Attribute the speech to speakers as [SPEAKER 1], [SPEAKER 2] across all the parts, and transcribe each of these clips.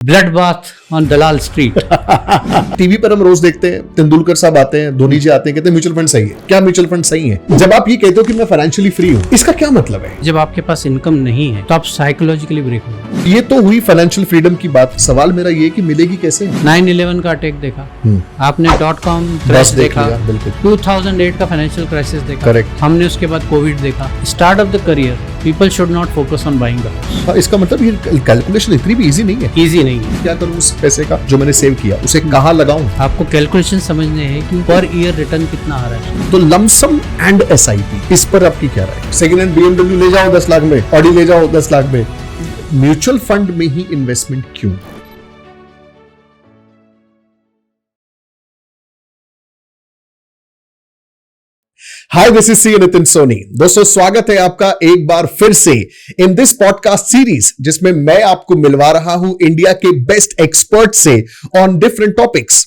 [SPEAKER 1] Blood bath on Dalal street.
[SPEAKER 2] TV पर हम रोज देखते हैं, तेंदुलकर साहब आते हैं, धोनी जी आते हैं, कहते हैं म्यूचुअल फंड सही है। क्या म्यूचुअल फंड सही है? जब आप ये कहते हो कि मैं फाइनेंशियली फ्री हूँ, इसका क्या मतलब है?
[SPEAKER 1] जब आपके पास इनकम नहीं है तो आप साइकोलॉजिकली ब्रेक हो।
[SPEAKER 2] ये तो हुई फाइनेंशियल फ्रीडम की बात। सवाल मेरा ये कि मिलेगी कैसे?
[SPEAKER 1] 9/11 का अटैक देखा आपने, .com क्रैश देखा,
[SPEAKER 2] बिल्कुल
[SPEAKER 1] 2008 का फाइनेंशियल क्राइसिस देखा,
[SPEAKER 2] करेक्ट।
[SPEAKER 1] हमने उसके बाद कोविड देखा। Start of the career people should not focus on buying the house.
[SPEAKER 2] इसका मतलब ये कैलकुलेशन इतनी भी इजी नहीं है।
[SPEAKER 1] इजी नहीं है।
[SPEAKER 2] क्या करूँ उस पैसे का जो मैंने सेव किया, उसे कहाँ लगाऊं?
[SPEAKER 1] आपको कैलकुलेशन समझने हैं कि पर ईयर रिटर्न कितना आ रहा है।
[SPEAKER 2] तो लमसम एंड SIP, इस पर आपकी क्या राय? सेकेंड हैंड BMW ले जाओ 10 लाख में, ऑडी ले जाओ 10 लाख में, म्यूचुअल फंड में ही इन्वेस्टमेंट क्यों? Hi, this is C Nitin Soni. दोस्तों, स्वागत है आपका एक बार फिर से इन दिस पॉडकास्ट सीरीज, जिसमें मैं आपको मिलवा रहा हूं इंडिया के बेस्ट एक्सपर्ट से ऑन डिफरेंट टॉपिक्स।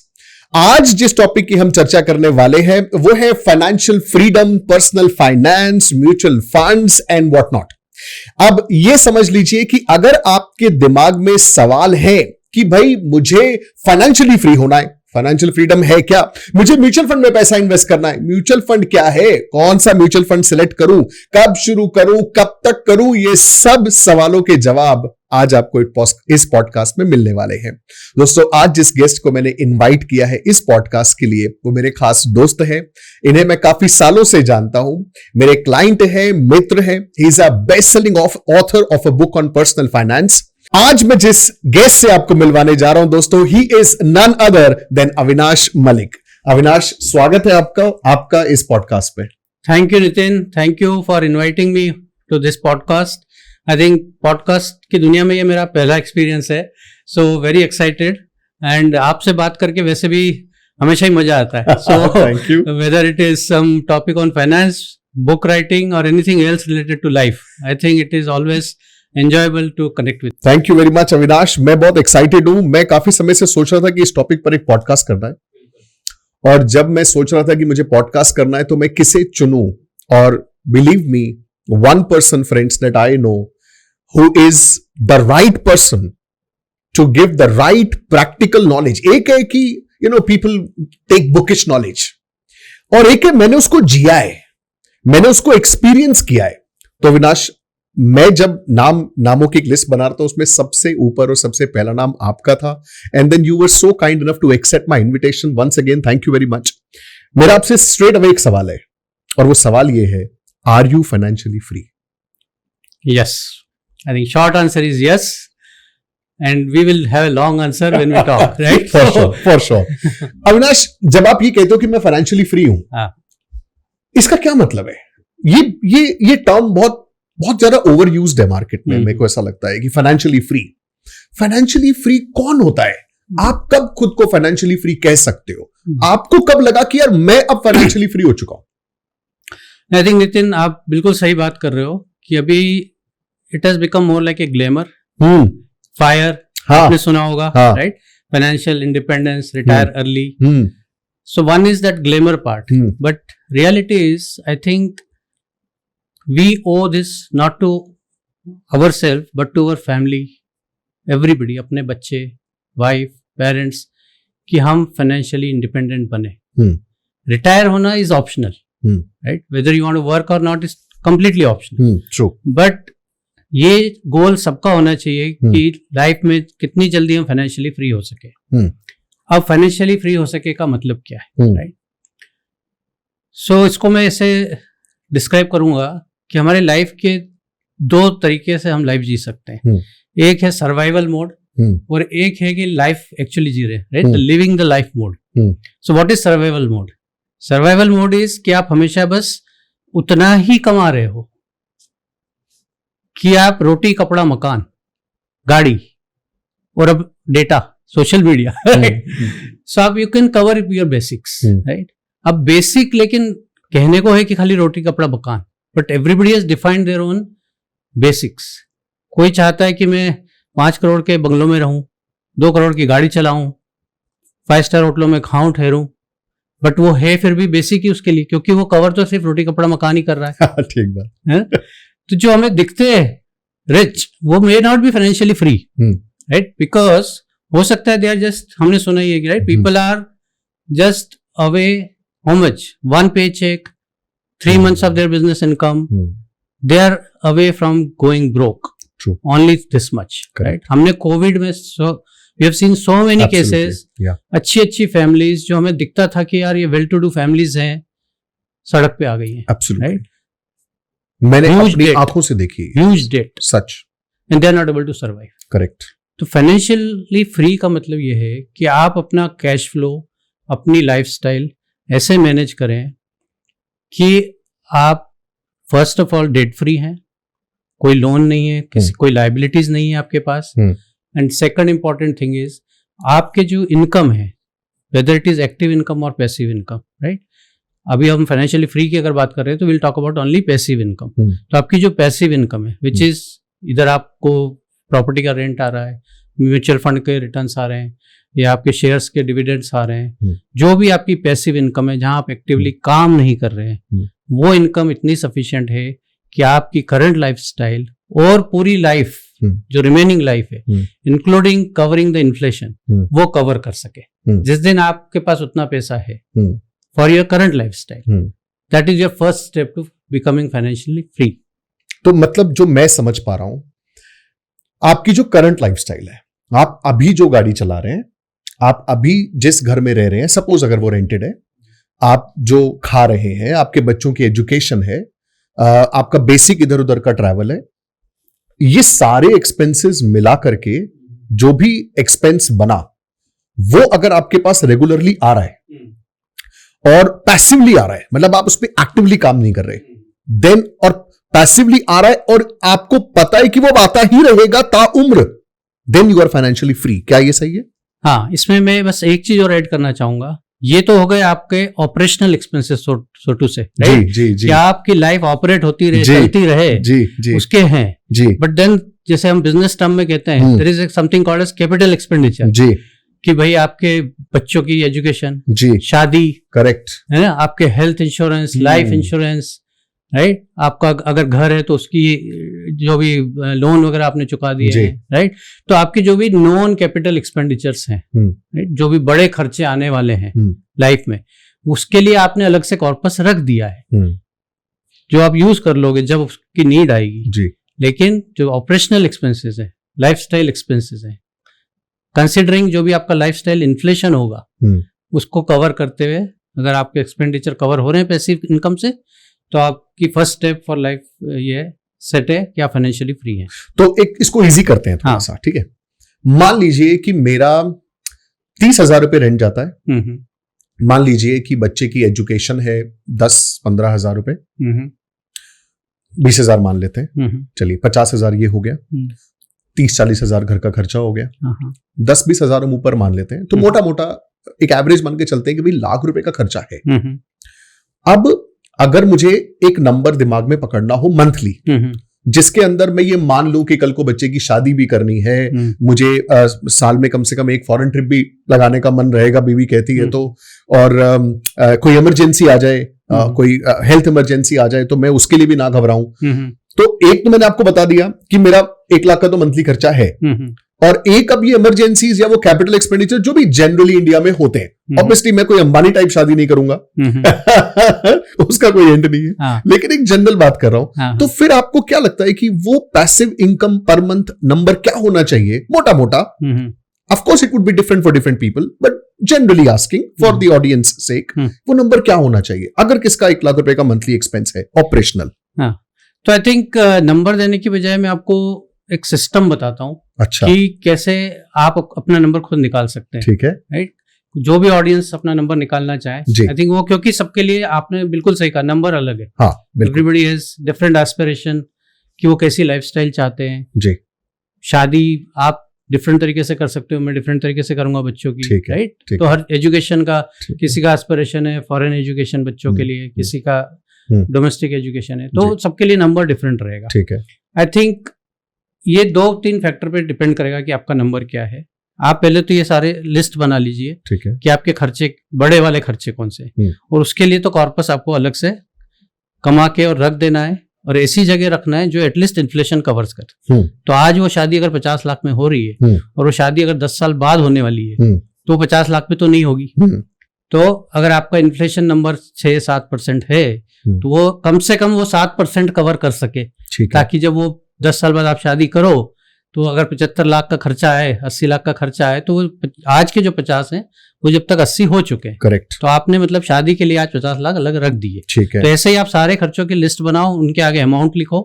[SPEAKER 2] आज जिस टॉपिक की हम चर्चा करने वाले हैं वो है financial freedom, personal finance, mutual funds and what not. अब यह समझ लीजिए कि अगर आपके दिमाग में सवाल है कि भाई मुझे फाइनेंशियली फ्री होना है, फाइनेंशियल फ्रीडम है क्या, मुझे म्यूचुअल फंड में पैसा इन्वेस्ट करना है, म्यूचुअल फंड क्या है, कौन सा म्यूचुअल फंड सिलेक्ट करूं, कब शुरू करूं, कब तक करूं, ये सब सवालों के जवाब आज आपको इस पॉडकास्ट में मिलने वाले हैं। दोस्तों, आज जिस गेस्ट को मैंने इनवाइट किया है इस पॉडकास्ट के लिए, वो मेरे खास दोस्त हैं। इन्हें मैं काफी सालों से जानता हूं, मेरे क्लाइंट हैं, मित्र हैं। He is a best selling author of a book on personal finance. आज मैं जिस गेस्ट से आपको मिलवाने जा रहा हूं दोस्तों, he is none other than Avinash Malik. Avinash, स्वागत है आपका इस पॉडकास्ट पे।
[SPEAKER 1] Thank you Nitin, thank you for inviting me to this podcast. I think podcast की दुनिया में ये मेरा पहला एक्सपीरियंस है, सो वेरी एक्साइटेड। एंड आपसे बात करके वैसे भी हमेशा ही मजा आता है। So
[SPEAKER 2] thank you.
[SPEAKER 1] Whether it is some topic on finance, book writing or anything else related to life, I think it is always enjoyable to connect with.
[SPEAKER 2] Thank you very much Avinash, मैं बहुत excited हूं। मैं काफी समय से सोच रहा था कि इस टॉपिक पर एक पॉडकास्ट करना है, और जब मैं सोच रहा था कि मुझे पॉडकास्ट करना है तो मैं किसे चुनूं, और believe me, one person friends that I know who is the right person to give the right practical knowledge. एक है कि people take bookish knowledge, और एक है मैंने उसको जिया है, मैंने उसको एक्सपीरियंस किया है। तो अविनाश, मैं जब नामों की एक लिस्ट बना रहा था, उसमें सबसे ऊपर और सबसे पहला नाम आपका था। And then you were so kind enough to accept my invitation. Once again thank you very much. मेरा आपसे स्ट्रेट अवे एक सवाल है, और वो सवाल ये है, are you financially free?
[SPEAKER 1] Yes, I think short answer is yes, and we will have a long answer when we talk, right?
[SPEAKER 2] For sure. Avinash, जब आप ये कहते हो कि मैं फाइनेंशियली फ्री हूं, इसका क्या मतलब है? ये टर्म बहुत ज्यादा ओवर यूज्ड है मार्केट में। मेरे को ऐसा लगता है कि फाइनेंशियली फ्री कौन होता है? आप कब खुद को फाइनेंशियली फ्री कह सकते हो? आपको कब लगा कि यार मैं अब फाइनेंशियली फ्री हो चुका हूं?
[SPEAKER 1] आई थिंक नितिन, आप बिल्कुल सही बात कर रहे हो कि अभी it has become more like a glamour, fire, आपने सुना होगा, right? Financial independence, retire early. So one is that glamour part, but reality is, I think we owe this not to ourselves but to our family, everybody, अपने बच्चे, wife, parents, कि हम financially independent बने। Retire होना is optional, right? Whether you want to work or not is completely optional, true. But ये goal सबका होना चाहिए कि लाइफ में कितनी जल्दी हम फाइनेंशियली फ्री हो सके। अब फाइनेंशियली फ्री हो सके का मतलब क्या है, राइट? सो इसको मैं ऐसे डिस्क्राइब करूंगा कि हमारे लाइफ के दो तरीके से हम लाइफ जी सकते हैं। एक है सर्वाइवल मोड, और एक है कि लाइफ एक्चुअली जी रहे, right? Living the life mode. So what is survival mode? Survival mode is कि आप हमेशा बस उतना ही कमा रहे हो कि आप रोटी, कपड़ा, मकान, गाड़ी, और अब डेटा, सोशल मीडिया, राइट? सो आप you can cover your basics, right? अब बेसिक लेकिन कहने को है कि खाली रोटी, कपड़ा, मकान, but everybody has defined their own basics. कोई चाहता है कि मैं 5 करोड़ के बंगलों में रहूं, 2 करोड़ की गाड़ी चलाऊं, 5 स्टार होटलों में खाऊं, ठहरूं, बट वो है फिर भी बेसिक ही उसके लिए, क्योंकि वो कवर तो सिर्फ रोटी, कपड़ा, मकान ही कर रहा है।
[SPEAKER 2] ठीक बात है।
[SPEAKER 1] तो जो हमें दिखते हैं रिच, वो may not be financially free, right? Because हो सकता है दे आर जस्ट, हमने सुना ही है कि right, people are just away how much, 1 paycheck, 3 months of their business income, they are away from going broke.
[SPEAKER 2] True.
[SPEAKER 1] Only this much.
[SPEAKER 2] Correct.
[SPEAKER 1] Right? हमने Covid में we have seen so many
[SPEAKER 2] Absolutely.
[SPEAKER 1] cases,
[SPEAKER 2] Yeah.
[SPEAKER 1] अच्छी families जो हमें दिखता था कि यार ये वेल टू डू फैमिलीज हैं, सड़क पे आ गई हैं.
[SPEAKER 2] Absolutely.
[SPEAKER 1] Right?
[SPEAKER 2] मैंने
[SPEAKER 1] Huge
[SPEAKER 2] अपनी
[SPEAKER 1] debt.
[SPEAKER 2] आंखों से देखी.
[SPEAKER 1] Huge debt.
[SPEAKER 2] Such.
[SPEAKER 1] And they are not able to survive.
[SPEAKER 2] Correct.
[SPEAKER 1] तो फाइनेंशियली फ्री का मतलब ये है कि आप अपना कैश फ्लो, अपनी लाइफस्टाइल ऐसे मैनेज करें कि आप first of all debt free हैं, कोई लोन नहीं है, कोई लाइबिलिटीज नहीं है आपके पास. And second important thing is आपके जो इनकम है, whether it is active income or passive income, right. अभी हम फाइनेंशियली फ्री की अगर बात कर रहे हैं तो will talk about only passive income. तो आपकी जो पैसिव इनकम है, विच इज इधर आपको प्रॉपर्टी का रेंट आ रहा है, म्यूचुअल फंड के रिटर्न्स आ रहे हैं, या आपके शेयर्स के डिविडेंड्स आ रहे हैं, जो भी आपकी पैसिव इनकम है जहां आप एक्टिवली काम नहीं कर रहे हैं, वो इनकम इतनी सफिशिएंट है कि आपकी करंट लाइफस्टाइल और पूरी लाइफ जो रिमेनिंग लाइफ है, इंक्लूडिंग कवरिंग द इन्फ्लेशन, वो कवर कर सके. जिस दिन आपके पास उतना पैसा है for your current lifestyle, that is your first step to becoming financially free.
[SPEAKER 2] तो मतलब जो मैं समझ पा रहा हूं, आपकी जो करंट लाइफस्टाइल है, आप अभी जो गाड़ी चला रहे हैं, आप अभी जिस घर में रह रहे हैं, सपोज अगर वो रेंटेड है, आप जो खा रहे हैं, आपके बच्चों की एजुकेशन है, आपका बेसिक इधर उधर का ट्रैवल है, ये सारे एक्सपेंसेस मिला करके जो भी एक्सपेंस बना, वो अगर आपके पास रेगुलरली आ रहा है और पैसिवली आ रहा है, मतलब आप उस पर एक्टिवली काम नहीं कर रहे, देन, और पैसिवली आ रहा है और आपको पता है कि वो आता ही रहेगा ताउम्र, then you are financially free. क्या ये सही है?
[SPEAKER 1] हाँ, इसमें मैं बस एक चीज और ऐड करना चाहूंगा. ये तो हो गए आपके ऑपरेशनल एक्सपेंसेस, सो टू से, राइट.
[SPEAKER 2] जी.
[SPEAKER 1] क्या आपकी लाइफ ऑपरेट होती रहे, चलती रहे,
[SPEAKER 2] जी.
[SPEAKER 1] उसके हैं.
[SPEAKER 2] जी.
[SPEAKER 1] बट देन जैसे हम बिजनेस टर्म में कहते हैं, there is something called as capital expenditure.
[SPEAKER 2] जी.
[SPEAKER 1] कि भाई आपके बच्चों की एजुकेशन,
[SPEAKER 2] जी,
[SPEAKER 1] शादी,
[SPEAKER 2] करेक्ट
[SPEAKER 1] है ना, आपके health insurance, life insurance, right. आपका अगर घर है तो उसकी जो भी लोन वगैरह आपने चुका दिए हैं, राइट. तो आपके जो भी नॉन कैपिटल एक्सपेंडिचर्स हैं, राइट, जो भी बड़े खर्चे आने वाले हैं लाइफ में, उसके लिए आपने अलग से कॉर्पस रख दिया है, जो आप यूज कर लोगे जब उसकी नीड आएगी.
[SPEAKER 2] जी.
[SPEAKER 1] लेकिन जो ऑपरेशनल एक्सपेंसेस है, लाइफस्टाइल एक्सपेंसेस है, कंसिडरिंग जो भी आपका लाइफस्टाइल इन्फ्लेशन होगा, उसको कवर करते हुए अगर आपके एक्सपेंडिचर कवर हो रहे हैं पैसिव इनकम से, तो आपकी फर्स्ट स्टेप फॉर लाइफ ये सेट है कि आप फाइनेंशियली फ्री हैं.
[SPEAKER 2] तो एक इसको इजी करते हैं थोड़ा सा, ठीक है. मान लीजिए कि मेरा 30,000 रुपए रेंट जाता है. मान लीजिए कि बच्चे की एजुकेशन है 10-15 हजार रुपए, 20,000 मान लेते हैं. चलिए 50,000 ये हो गया, 30-40 हजार घर का खर्चा हो गया, 10-20 हजार हम ऊपर मान लेते हैं. तो मोटा मोटा एक एवरेज मान के चलते हैं कि भाई ₹1,00,000 का खर्चा है. अब अगर मुझे एक नंबर दिमाग में पकड़ना हो मंथली, जिसके अंदर मैं ये मान लूं कि कल को बच्चे की शादी भी करनी है, मुझे साल में कम से कम एक फॉरेन ट्रिप भी लगाने का मन रहेगा, बीवी कहती है तो, और कोई इमरजेंसी आ जाए, कोई हेल्थ इमरजेंसी आ जाए, तो मैं उसके लिए भी ना घबराऊं. तो एक तो मैंने आपको बता दिया कि मेरा 1,00,000 का तो मंथली खर्चा है, और एक अब ये इमरजेंसीज या वो कैपिटल एक्सपेंडिचर जो भी जनरली इंडिया में होते हैं. ऑब्वियसली मैं कोई अंबानी टाइप शादी नहीं करूंगा, उसका कोई एंड नहीं है. हाँ. लेकिन एक जनरल बात कर रहा हूं. हाँ. तो फिर आपको क्या लगता है कि वो passive income per month number क्या होना चाहिए मोटा मोटा? Of course it would be different for different people, but generally asking for the audience sake, वो नंबर क्या होना चाहिए अगर किसका 1,00,000 रुपए का मंथली एक्सपेंस है ऑपरेशनल?
[SPEAKER 1] तो आई थिंक नंबर देने की बजाय मैं आपको एक सिस्टम बताता हूँ. अच्छा. कि कैसे आप अपना नंबर खुद निकाल सकते हैं.
[SPEAKER 2] ठीक है,
[SPEAKER 1] राइट. जो भी ऑडियंस अपना नंबर निकालना चाहे, आई थिंक वो, क्योंकि सबके लिए आपने बिल्कुल सही कहा, नंबर अलग है. हाँ, एवरीबॉडी हैज डिफरेंट एस्पिरेशन कि वो कैसी लाइफस्टाइल चाहते हैं. जी. शादी आप डिफरेंट तरीके से कर सकते हो, मैं डिफरेंट तरीके से करूंगा बच्चों की, राइट. तो हर एजुकेशन का, किसी का एस्पिरेशन है फॉरेन एजुकेशन बच्चों के लिए, किसी का डोमेस्टिक एजुकेशन है, तो सबके लिए नंबर डिफरेंट रहेगा. ठीक है. आई थिंक ये 2-3 फैक्टर पे डिपेंड करेगा कि आपका नंबर क्या है. आप पहले तो ये सारे लिस्ट बना लीजिए, ठीक है, कि आपके खर्चे, बड़े वाले खर्चे कौन से, और उसके लिए तो कॉर्पस आपको अलग से कमा के और रख देना है. और ऐसी जगह रखना है जो एटलीस्ट इन्फ्लेशन कवर्स कर। तो आज वो शादी अगर 50 लाख में हो रही है और वो शादी अगर 10 साल बाद होने वाली है तो 50 लाख में तो नहीं होगी। तो अगर आपका इन्फ्लेशन नंबर 6-7% है तो वो कम से कम वो 7% कवर कर सके, ताकि जब वो 10 साल बाद आप शादी करो तो अगर 75 लाख का खर्चा है, 80 लाख का खर्चा है, तो आज के जो 50 हैं वो जब तक 80 हो चुके हैं।
[SPEAKER 2] करेक्ट।
[SPEAKER 1] तो आपने मतलब शादी के लिए आज 50 लाख अलग रख दिए।
[SPEAKER 2] ठीक है।
[SPEAKER 1] तो ऐसे ही आप सारे खर्चों की लिस्ट बनाओ, उनके आगे अमाउंट लिखो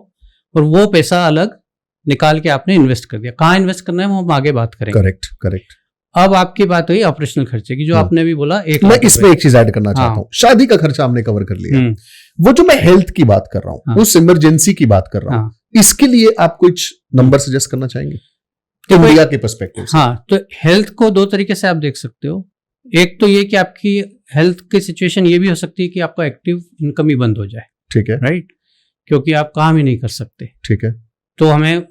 [SPEAKER 1] और वो पैसा अलग निकाल के आपने इन्वेस्ट कर दिया। कहाँ इन्वेस्ट करना है वो हम आगे बात करेंगे।
[SPEAKER 2] Correct correct.
[SPEAKER 1] अब आपकी बात हुई ऑपरेशनल खर्चे की, जो आपने भी बोला।
[SPEAKER 2] मैं इसमें एक चीज ऐड करना चाहता हूँ। शादी का खर्चा हमने कवर कर लिया, वो जो मैं हेल्थ की बात कर रहा हूँ, उस इमरजेंसी की बात कर रहा हूँ, इसके लिए आप कुछ नंबर सजेस्ट करना चाहेंगे इंडिया के पर्सपेक्टिव से?
[SPEAKER 1] हाँ, तो हेल्थ को दो तरीके से आप देख सकते हो। एक तो ये कि आपकी हेल्थ की सिचुएशन ये भी हो सकती है कि आपका एक्टिव इनकम ही बंद हो जाए।
[SPEAKER 2] ठीक है।
[SPEAKER 1] राइट, क्योंकि आप काम ही नहीं कर सकते।
[SPEAKER 2] ठीक है।
[SPEAKER 1] तो हमें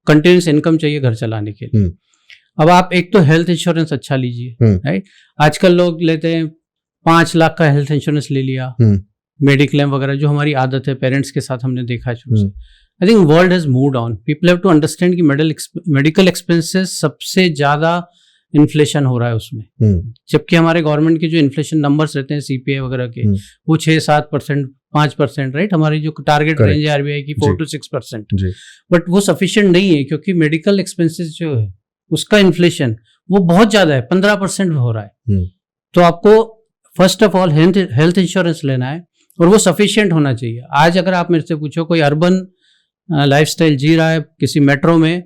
[SPEAKER 1] कंटिन्यूस इनकम चाहिए घर चलाने के लिए। अब आप एक तो हेल्थ इंश्योरेंस अच्छा लीजिए। राइट, आजकल लोग लेते हैं 5 लाख का हेल्थ इंश्योरेंस ले लिया, मेडिक्लेम वगैरह, जो हमारी आदत है, पेरेंट्स के साथ हमने देखा है शुरू से। I think world has moved on. People have to understand कि मेडिकल एक्सपेंसेस सबसे ज्यादा इन्फ्लेशन हो रहा है उसमें, जबकि हमारे गवर्नमेंट के जो इन्फ्लेशन नंबर्स रहते हैं सीपीआई वगैरह के, वो 6-7%, 5%, राइट, हमारी जो टारगेट रेंज है आरबीआई की 4-6%, बट वो सफिशिएंट नहीं है, क्योंकि मेडिकल एक्सपेंसेस जो है उसका इन्फ्लेशन वो बहुत ज्यादा है, 15% हो रहा है। तो आपको first of all health insurance लेना है और वो सफिशिएंट होना चाहिए। आज अगर आप मेरे से पूछो कोई अर्बन लाइफस्टाइल जी रहा है किसी मेट्रो में,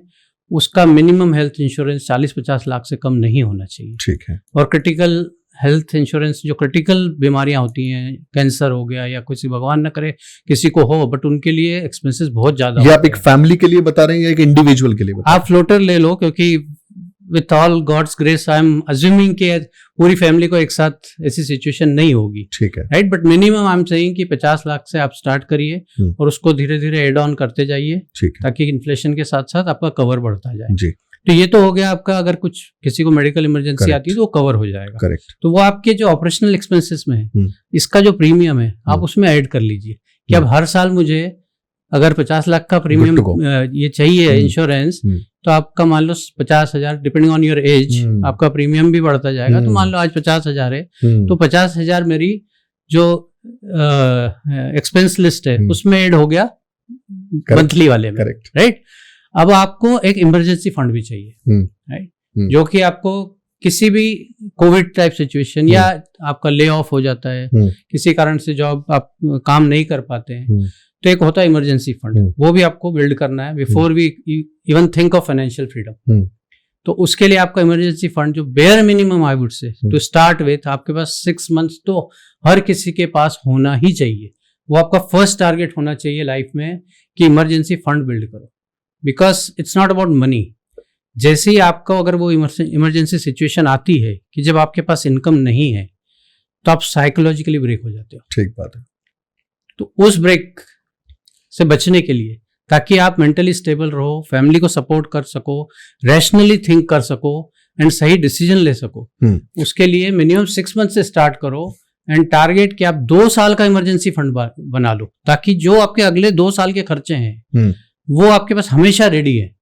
[SPEAKER 1] उसका मिनिमम हेल्थ इंश्योरेंस 40-50 लाख से कम नहीं होना चाहिए।
[SPEAKER 2] ठीक है।
[SPEAKER 1] और क्रिटिकल हेल्थ इंश्योरेंस, जो क्रिटिकल बीमारियां होती हैं, कैंसर हो गया या किसी भगवान न करे किसी को हो, बट उनके लिए एक्सपेंसेस बहुत ज्यादा।
[SPEAKER 2] ये आप एक फैमिली के लिए बता रहे हैं या एक इंडिविजुअल के लिए बता रहे हैं?
[SPEAKER 1] आप फ्लोटर ले लो, क्योंकि with all God's grace I am assuming कि पूरी फैमिली को एक साथ ऐसी सिचुएशन नहीं होगी।
[SPEAKER 2] ठीक है।
[SPEAKER 1] Right, but minimum I am saying कि 50 लाख से आप स्टार्ट करिए और उसको धीरे धीरे एड ऑन करते जाइए, ताकि इन्फ्लेशन के साथ साथ आपका कवर बढ़ता जाए।
[SPEAKER 2] जी।
[SPEAKER 1] तो ये तो हो गया आपका, अगर कुछ किसी को मेडिकल इमरजेंसी आती है तो वो कवर हो जाएगा।
[SPEAKER 2] करेक्ट।
[SPEAKER 1] तो वो आपके जो ऑपरेशनल एक्सपेंसेस में है, इसका जो प्रीमियम है आप उसमें ऐड कर लीजिए कि अब हर साल मुझे अगर 50 लाख का प्रीमियम ये चाहिए इंश्योरेंस, तो आपका मान लो 50,000, डिपेंडिंग ऑन योर एज, आपका प्रीमियम भी बढ़ता जाएगा। तो मान लो आज 50,000 है, तो 50,000 मेरी जो एक्सपेंस लिस्ट है उसमें ऐड हो गया मंथली वाले में। राइट, अब आपको एक इमरजेंसी फंड भी चाहिए, राइट, जो कि आपको किसी भी कोविड टाइप सिचुएशन या आपका ले ऑफ हो जाता है, किसी कारण से जॉब आप काम नहीं कर पाते हैं, तो एक होता है इमरजेंसी फंड, वो भी आपको बिल्ड करना है before we even think of financial freedom. तो उसके लिए आपका इमरजेंसी फंड जो bare minimum I would say to start with, आपके पास 6 मंथ्स तो हर किसी के पास होना ही चाहिए। वो आपका फर्स्ट टारगेट होना चाहिए लाइफ में कि इमरजेंसी फंड बिल्ड करो, because it's not about money. जैसे ही आपको अगर वो इमरजेंसी सिचुएशन आती है कि जब आपके पास इनकम नहीं है, तो आप साइकोलॉजिकली ब्रेक हो जाते हो।
[SPEAKER 2] ठीक बात है।
[SPEAKER 1] तो उस ब्रेक से बचने के लिए, ताकि आप मेंटली स्टेबल रहो, फैमिली को सपोर्ट कर सको, रैशनली थिंक कर सको एंड सही डिसीजन ले सको, उसके लिए मिनिमम 6 मंथ से स्टार्ट करो एंड टारगेट कि आप 2 साल का इमरजेंसी फंड बना लो, ताकि जो आपके अगले 2 साल के खर्चे हैं वो आपके पास हमेशा रेडी है।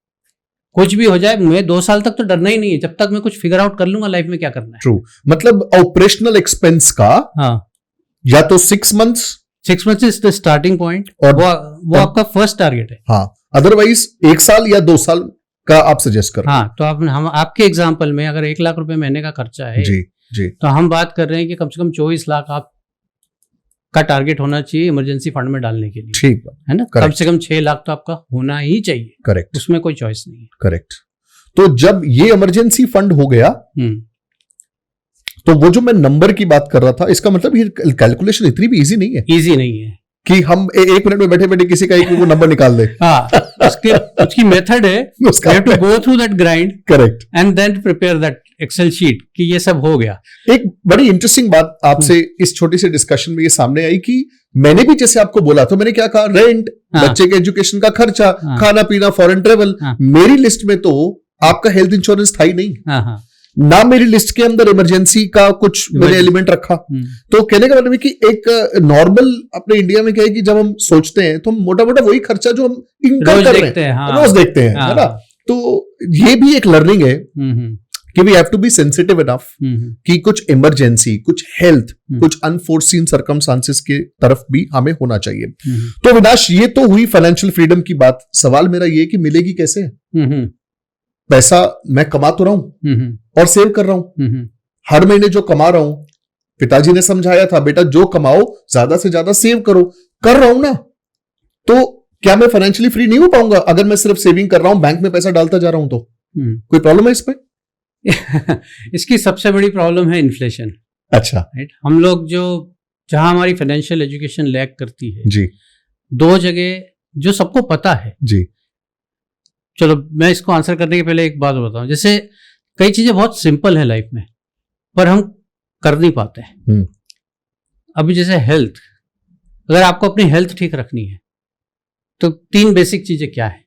[SPEAKER 1] कुछ भी हो जाए, मैं 2 साल तक तो डरना ही नहीं है, जब तक मैं कुछ फिगर आउट कर लूंगा लाइफ में क्या करना है।
[SPEAKER 2] ट्रू, मतलब ऑपरेशनल एक्सपेंस का या तो 6 months
[SPEAKER 1] is the starting point, और वो आपका फर्स्ट टारगेट है।
[SPEAKER 2] हाँ, अदरवाइज 1 साल या 2 साल का आप सजेस्ट कर।
[SPEAKER 1] हाँ, तो हम आपके एग्जांपल में अगर 1 लाख रुपए महीने का खर्चा है
[SPEAKER 2] जी,
[SPEAKER 1] तो हम बात कर रहे हैं कि कम से कम 24 लाख आप का टारगेट होना चाहिए इमरजेंसी फंड में डालने के लिए। ठीक है ना, कम से कम 6 लाख तो आपका होना ही चाहिए।
[SPEAKER 2] करेक्ट,
[SPEAKER 1] उसमें कोई चॉइस नहीं है।
[SPEAKER 2] करेक्ट। तो जब ये इमरजेंसी फंड हो गया, तो वो जो मैं नंबर की बात कर रहा था, इसका मतलब ये कैलकुलेशन इतनी भी इजी नहीं है।
[SPEAKER 1] इजी नहीं है
[SPEAKER 2] कि हम 1 मिनट में बैठे बैठे किसी का एक वो नंबर निकाल दे।
[SPEAKER 1] हाँ, उसकी मेथड है, you have to go through that grind,
[SPEAKER 2] correct,
[SPEAKER 1] and then prepare that Excel sheet कि ये सब हो गया।
[SPEAKER 2] एक बड़ी इंटरेस्टिंग बात आपसे इस छोटी सी डिस्कशन में ये सामने आई कि मैंने भी जैसे आपको बोला, तो मैंने क्या कहा, रेंट, बच्चे के एजुकेशन का खर्चा, खाना पीना, फॉरेन ट्रेवल, मेरी लिस्ट में तो आपका हेल्थ इंश्योरेंस था ही नहीं। ना मेरी लिस्ट के अंदर इमरजेंसी का कुछ मैंने एलिमेंट रखा। तो कहने का मतलब है कि एक नॉर्मल अपने इंडिया में क्या है कि जब हम सोचते हैं तो हम मोटा मोटा वही खर्चा जो हम इनकम कर रहे हैं रोज देखते हैं, है ना। तो ये भी एक लर्निंग है कि we have to be sensitive enough कि कुछ इमरजेंसी, कुछ हेल्थ, कुछ अनफोर्सीन सर्कमस्टांसेस के तरफ भी हमें होना चाहिए। तो विनाश, ये तो हुई फाइनेंशियल फ्रीडम की बात। सवाल मेरा ये कि मिलेगी कैसे? पैसा मैं कमा तो रहा हूं और सेव कर रहा हूं। हर महीने जो कमा रहा हूं, पिताजी ने समझाया था बेटा जो कमाओ ज्यादा से ज्यादा सेव करो, कर रहा हूं ना। तो क्या मैं फाइनेंशियली फ्री नहीं हो पाऊंगा अगर मैं सिर्फ सेविंग कर रहा हूं, बैंक में पैसा डालता जा रहा हूं? तो कोई प्रॉब्लम है इसमें?
[SPEAKER 1] इसकी सबसे बड़ी प्रॉब्लम है इन्फ्लेशन।
[SPEAKER 2] अच्छा,
[SPEAKER 1] राइट। हम लोग जो जहां हमारी फाइनेंशियल एजुकेशन लैक करती है
[SPEAKER 2] जी,
[SPEAKER 1] दो जगह जो सबको पता है
[SPEAKER 2] जी।
[SPEAKER 1] चलो मैं इसको आंसर करने के पहले एक बात बताऊं। जैसे कई चीजें बहुत सिंपल है लाइफ में पर हम कर नहीं पाते हैं। अभी जैसे हेल्थ, अगर आपको अपनी हेल्थ ठीक रखनी है तो 3 बेसिक चीजें क्या है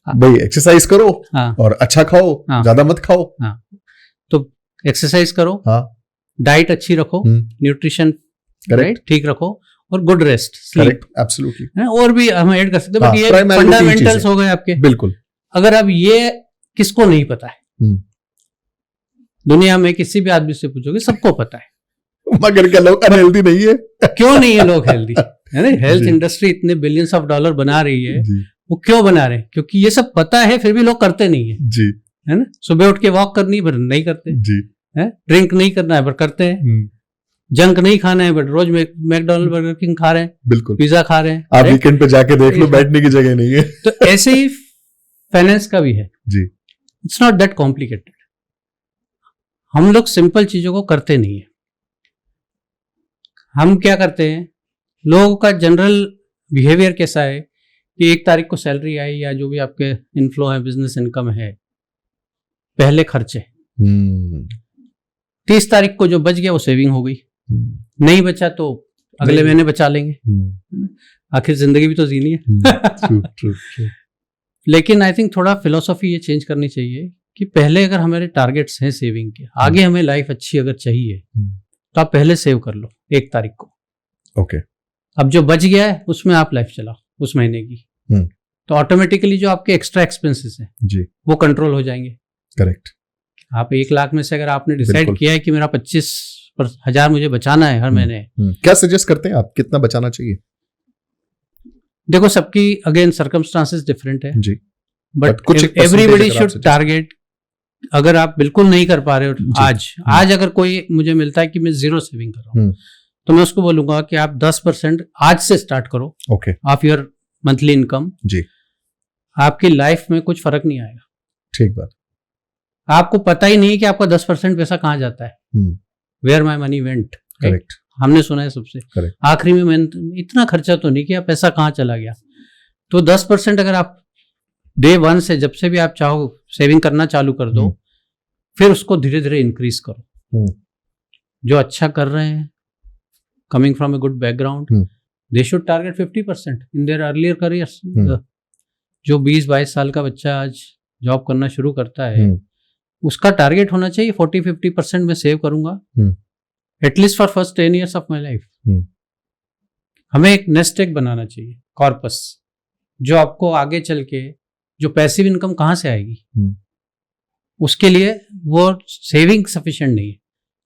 [SPEAKER 2] भाई? एक्सरसाइज करो, हाँ, और अच्छा खाओ, हाँ, ज्यादा मत खाओ,
[SPEAKER 1] हाँ, तो एक्सरसाइज करो, हाँ, डाइट अच्छी रखो, न्यूट्रिशन राइट ठीक रखो, और गुड रेस्ट, स्लीप,
[SPEAKER 2] एब्सोल्युटली।
[SPEAKER 1] और भी हम ऐड कर सकते हैं, बट ये फंडामेंटल्स हो गए आपके।
[SPEAKER 2] बिल्कुल।
[SPEAKER 1] अगर अब ये किसको नहीं पता है, दुनिया में किसी भी आदमी से पूछोगे सबको पता है,
[SPEAKER 2] मगर क्या लोग अनहेल्दी नहीं है?
[SPEAKER 1] क्यों नहीं है लोग हेल्दी? है ना, हेल्थ इंडस्ट्री इतने बिलियंस ऑफ डॉलर बना रही है, वो क्यों बना रहे हैं? क्योंकि ये सब पता है फिर भी लोग करते नहीं है
[SPEAKER 2] जी,
[SPEAKER 1] है ना। सुबह उठ के वॉक करनी है पर नहीं करते जी, है, ड्रिंक नहीं करना है पर करते हैं, जंक नहीं खाना है बट रोज मैकडॉनल्ड, बर्गर किंग खा रहे हैं, बिल्कुल, पिज्जा खा रहे हैं।
[SPEAKER 2] आप वीकेंड पे जाके देख लो, बैठने की जगह नहीं है।
[SPEAKER 1] तो ऐसे ही फाइनेंस का भी है जी, इट्स नॉट दैट कॉम्प्लिकेटेड। हम लोग सिंपल चीजों को करते नहीं है। हम क्या करते हैं, लोगों का जनरल बिहेवियर कैसा है कि 1 तारीख को सैलरी आई या जो भी आपके इनफ्लो है, बिजनेस इनकम है, पहले खर्चे, 30 तारीख को जो बच गया वो सेविंग हो गई, नहीं बचा तो अगले महीने बचा लेंगे, आखिर जिंदगी भी तो जीनी है। लेकिन आई थिंक थोड़ा फिलोसॉफी ये चेंज करनी चाहिए कि पहले अगर हमारे टारगेट्स हैं सेविंग के, आगे हमें लाइफ अच्छी अगर चाहिए तो आप पहले सेव कर लो 1 तारीख को, ओके। अब जो बच गया है उसमें आप लाइफ चलाओ उस महीने की, तो ऑटोमेटिकली जो आपके एक्स्ट्रा एक्सपेंसेस हैं जी, वो कंट्रोल हो जाएंगे। करेक्ट। आप 1 लाख में से अगर आपने डिसाइड किया है कि मेरा 25,000 मुझे बचाना है हर महीने,
[SPEAKER 2] क्या सजेस्ट करते हैं आप, कितना बचाना चाहिए?
[SPEAKER 1] देखो सबकी अगेन सर्कमस्टांसेस डिफरेंट है जी, बट
[SPEAKER 2] कुछ
[SPEAKER 1] एवरीबॉडी शुड टारगेट। अगर आप बिल्कुल नहीं कर पा रहे हो आज अगर कोई मुझे मिलता है कि मैं 0 सेविंग कर रहा हूँ, तो मैं उसको बोलूंगा कि आप 10% आज से स्टार्ट करो, okay, of your monthly income जी। आपकी लाइफ में कुछ फर्क नहीं आएगा।
[SPEAKER 2] ठीक बात।
[SPEAKER 1] आपको पता ही नहीं कि आपका 10% पैसा कहाँ जाता है, where my money went.
[SPEAKER 2] Correct,
[SPEAKER 1] हमने सुना है सबसे आखिरी में मैंने इतना खर्चा तो नहीं किया, पैसा कहाँ चला गया। तो 10% अगर आप डे 1 से जब से भी आप चाहो सेविंग करना चालू कर दो, फिर उसको धीरे धीरे इंक्रीज करो। जो अच्छा कर रहे हैं, coming from a good background, they should target 50% in their earlier careers. जो 20-22 साल का बच्चा आज जॉब करना शुरू करता है, उसका टारगेट होना चाहिए 40-50% में सेव करूंगा at least for first 10 years of my life. हमें एक नेस्ट एग बनाना चाहिए, कॉर्पस, जो आपको आगे चल के जो पैसिव इनकम कहाँ से आएगी, उसके लिए वो सेविंग सफिशिएंट नहीं है।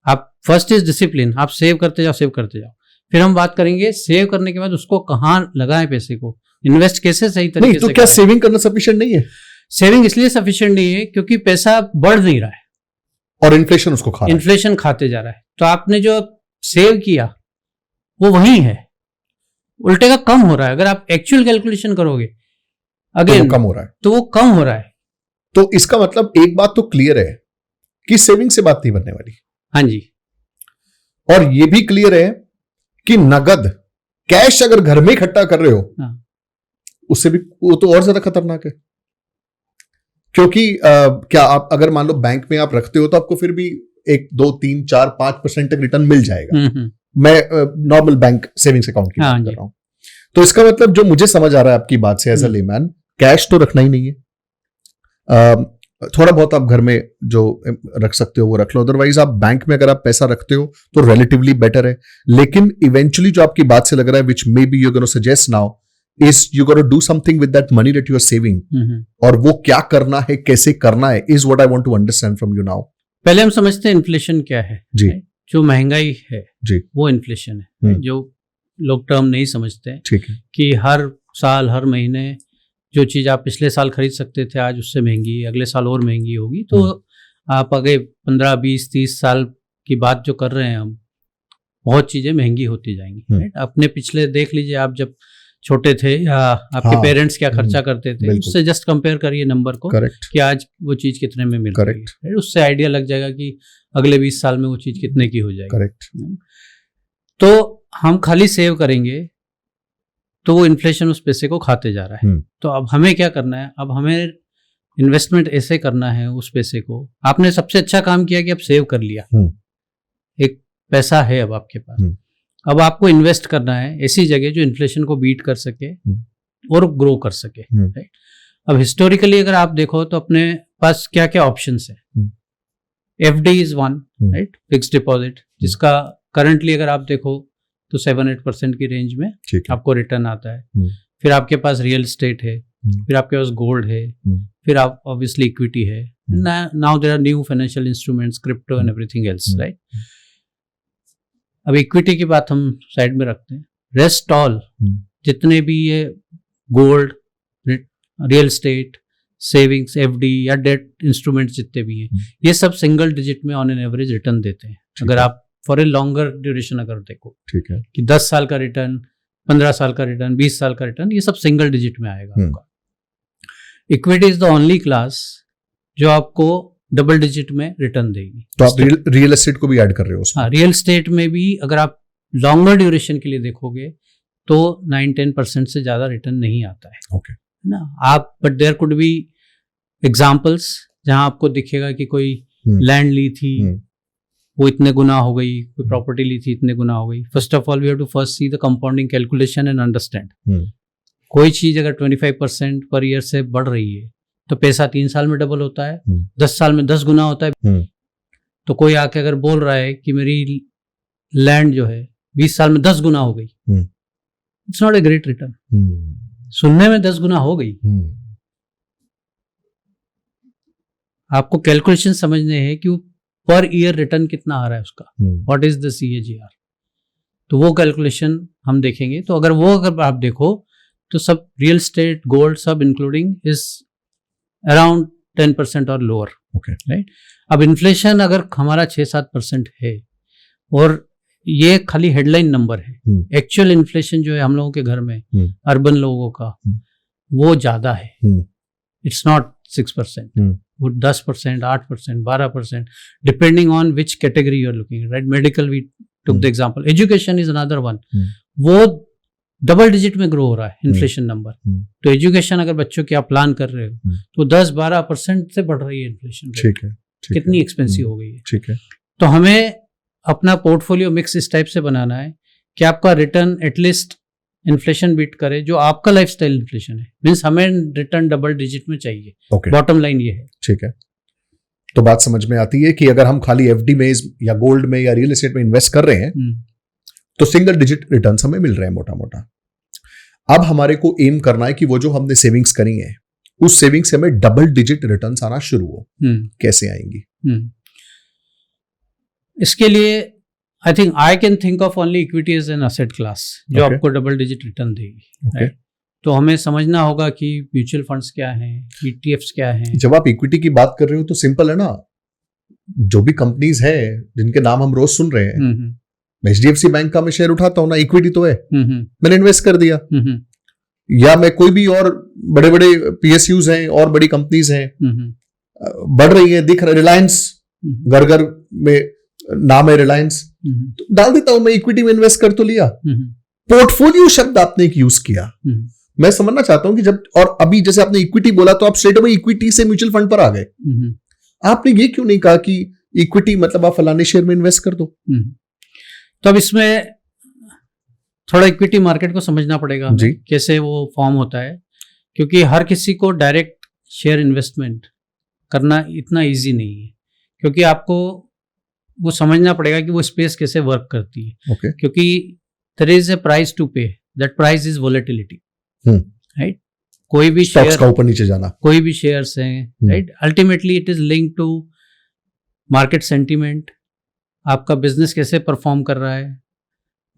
[SPEAKER 1] आप फर्स्ट इज डिसिप्लिन, आप सेव करते जाओ, सेव करते जाओ, फिर हम बात करेंगे सेव करने के बाद उसको कहाँ लगाएं, पैसे को इन्वेस्ट कैसे सही तरीके से।
[SPEAKER 2] तो क्या सेविंग करना सफिशिएंट नहीं है?
[SPEAKER 1] सेविंग इसलिए सफिशिएंट नहीं है क्योंकि पैसा बढ़ नहीं रहा है
[SPEAKER 2] और इन्फ्लेशन उसको खा रहा है,
[SPEAKER 1] इन्फ्लेशन खाते जा रहा है। तो आपने जो सेव किया वो वही है, उल्टे का कम हो रहा है। अगर आप एक्चुअल कैलकुलेशन करोगे अगेन,
[SPEAKER 2] तो कम हो रहा है,
[SPEAKER 1] तो वो कम हो रहा है।
[SPEAKER 2] तो इसका मतलब एक बात तो क्लियर है कि सेविंग से बात नहीं बनने वाली।
[SPEAKER 1] हाँ जी।
[SPEAKER 2] और ये भी क्लियर है कि नगद कैश अगर घर में इकट्ठा कर रहे हो, हाँ, उससे भी वो तो और ज्यादा खतरनाक है। क्योंकि क्या आप अगर मान लो बैंक में आप रखते हो तो आपको फिर भी 1, 2, 3, 4, 5% तक रिटर्न मिल जाएगा। मैं नॉर्मल बैंक सेविंग्स अकाउंट की बात कर रहा हूं। तो इसका मतलब जो मुझे समझ आ रहा है आपकी बात से एज अ लेमैन, कैश तो रखना ही नहीं है। थोड़ा बहुत आप घर में जो रख सकते हो वो रख लो, अदरवाइज आप बैंक में अगर आप पैसा रखते हो तो रिलेटिवली बेटर है। लेकिन इवेंचुअली जो आपकी बात से लग रहा है, which may be you gonna suggest now, is you gonna do something with that money that you are saving, और वो क्या करना है, कैसे करना है, is what I want to understand from you now.
[SPEAKER 1] पहले हम समझते हैं इन्फ्लेशन क्या है
[SPEAKER 2] जी।
[SPEAKER 1] जो महंगाई है
[SPEAKER 2] जी,
[SPEAKER 1] वो इन्फ्लेशन है, जो लोग टर्म नहीं समझते।
[SPEAKER 2] ठीक है,
[SPEAKER 1] कि हर साल हर महीने जो चीज आप पिछले साल खरीद सकते थे आज उससे महंगी है, अगले साल और महंगी होगी। तो आप आगे 15, 20, 30 साल की बात जो कर रहे हैं हम, बहुत चीजें महंगी होती जाएंगी। राइट? अपने पिछले देख लीजिए, आप जब छोटे थे या आपके पेरेंट्स क्या खर्चा करते थे, उससे जस्ट कंपेयर करिए नंबर को।
[SPEAKER 2] करेक्ट,
[SPEAKER 1] कि आज वो चीज कितने में मिल रही है, उससे आइडिया लग जाएगा कि अगले 20 साल में वो चीज कितने की हो जाएगी।
[SPEAKER 2] करेक्ट।
[SPEAKER 1] तो हम खाली सेव करेंगे तो वो इन्फ्लेशन उस पैसे को खाते जा रहा है। तो अब हमें क्या करना है, अब हमें इन्वेस्टमेंट ऐसे करना है उस पैसे को। आपने सबसे अच्छा काम किया कि आप सेव कर लिया, एक पैसा है अब आपके पास। अब आपको इन्वेस्ट करना है ऐसी जगह जो इन्फ्लेशन को बीट कर सके और ग्रो कर सके। राइट? अब हिस्टोरिकली अगर आप देखो तो अपने पास क्या क्या ऑप्शंस है। FD is one, right, fixed deposit, जिसका करंटली अगर आप देखो तो 7-8% की रेंज में आपको रिटर्न आता है। फिर आपके पास रियल एस्टेट है, फिर आपके पास गोल्ड है, फिर आप ऑब्वियसली इक्विटी है। Now there are new financial instruments, crypto and everything else. Right? अब इक्विटी की बात हम साइड में रखते हैं। रेस्ट ऑल जितने भी ये gold, real estate, savings, FD या डेट इंस्ट्रूमेंट्स जितने भी हैं, ये सब सिंगल डिजिट में ऑन एन एवरेज रिटर्न देते हैं। अगर आप फॉर ए लॉन्गर ड्यूरेशन अगर देखो, ठीक है, कि 10 साल का रिटर्न, 15 साल का रिटर्न, 20 साल का रिटर्न, ये सब सिंगल डिजिट में आएगा आपका। Equity is the only class जो आपको डबल डिजिट में रिटर्न देगी।
[SPEAKER 2] तो आप रियल एस्टेट को भी ऐड कर रहे हो उसमें? हाँ,
[SPEAKER 1] रियल एस्टेट में भी अगर आप लॉन्गर ड्यूरेशन के लिए देखोगे तो 9-10% से ज्यादा रिटर्न नहीं आता है।
[SPEAKER 2] ओके,
[SPEAKER 1] ना आप, but there could be examples जहां आपको दिखेगा कि कोई लैंड ली थी वो इतने गुना हो गई, कोई प्रॉपर्टी ली थी इतने गुना हो गई। First of all we have to first see the compounding calculation and understand. कोई चीज अगर 25% पर ईयर से बढ़ रही है तो पैसा 3 साल में डबल होता है, 10 साल में 10 गुना होता है। तो कोई आके अगर बोल रहा है कि मेरी लैंड जो है 20 साल में 10 गुना हो गई, it's not a great return. सुनने में 10 गुना हो गई, आपको कैलकुलेशन समझने हैं कि पर ईयर रिटर्न कितना आ रहा है उसका, व्हाट इज द CAGR। तो वो कैलकुलेशन हम देखेंगे। तो अगर आप देखो तो सब रियल एस्टेट, गोल्ड, सब इंक्लूडिंग इज अराउंड 10% और लोअर। राइट? अब इन्फ्लेशन अगर हमारा 6-7% है और ये खाली हेडलाइन नंबर है, एक्चुअल इन्फ्लेशन जो है हम लोगों के घर में, अर्बन लोगों का, वो ज्यादा है। इट्स नॉट 6%, वो 10%, 8%, 12%, depending on which category you are looking. Right? Medical we took the example, education is another one, वो डबल डिजिट में ग्रो हो रहा है इन्फ्लेशन नंबर। तो एजुकेशन अगर बच्चों की आप प्लान कर रहे हो तो 10-12% से बढ़ रही है इन्फ्लेशन। ठीक है, कितनी एक्सपेंसिव हो गई है। ठीक है, तो हमें अपना पोर्टफोलियो मिक्स इस टाइप से बनाना है कि आपका रिटर्न एटलीस्ट इन्फ्लेशन बीट करे, जो आपका लाइफस्टाइल इन्फ्लेशन है। मींस हमें रिटर्न डबल डिजिट में चाहिए। बॉटम लाइन ये है। ठीक है,
[SPEAKER 2] तो बात समझ में आती है कि अगर हम खाली एफडी में या गोल्ड में या रियल एस्टेट में इन्वेस्ट कर रहे हैं तो सिंगल डिजिट रिटर्न हमें मिल रहे हैं मोटा मोटा। अब हमारे को एम करना है कि वो जो हमने सेविंग्स करी है उस सेविंग्स से हमें डबल डिजिट रिटर्न आना शुरू हो। कैसे आएंगी?
[SPEAKER 1] इसके लिए I think I can think of only equity as an asset class जो आपको डबल डिजिट रिटर्न देगी। तो हमें समझना होगा कि म्यूचुअल फंड्स क्या हैं, ETFs क्या हैं।
[SPEAKER 2] जब आप इक्विटी की बात कर रहे हो तो सिंपल है ना, जो भी कंपनीज है जिनके नाम हम रोज सुन रहे हैं, मैं HDFC बैंक का मैं शेयर उठाता हूं ना, इक्विटी तो है, मैंने इन्वेस्ट कर दिया। या मैं कोई भी और बड़े बड़े PSUs हैं और बड़ी कंपनीज हैं, बढ़ रही है, दिख रहा है, रिलायंस, घर घर में नाम है रिलायंस, तो डाल देता हूं मैं, इक्विटी में इन्वेस्ट कर तो लिया। पोर्टफोलियो शब्द आपने एक यूज किया, मैं समझना चाहता हूं कि जब, और अभी जैसे आपने इक्विटी बोला तो आप स्ट्रेट अवे इक्विटी से म्यूचुअल फंड पर आ गए। आपने ये क्यों नहीं कहा कि इक्विटी मतलब आप फलाने शेयर में इन्वेस्ट कर दो?
[SPEAKER 1] तो अब इसमें थोड़ा इक्विटी मार्केट को समझना पड़ेगा जी, कैसे वो फॉर्म होता है, क्योंकि हर किसी को डायरेक्ट शेयर इन्वेस्टमेंट करना इतना इजी नहीं है, क्योंकि आपको वो समझना पड़ेगा कि वो स्पेस कैसे वर्क करती है।
[SPEAKER 2] Okay.
[SPEAKER 1] क्योंकि there is a price to pay, that price is volatility, right. कोई भी शेयर
[SPEAKER 2] का ऊपर नीचे जाना,
[SPEAKER 1] कोई भी शेयर्स हैं, right, ultimately it is link to market sentiment, आपका बिजनेस कैसे परफॉर्म कर रहा है,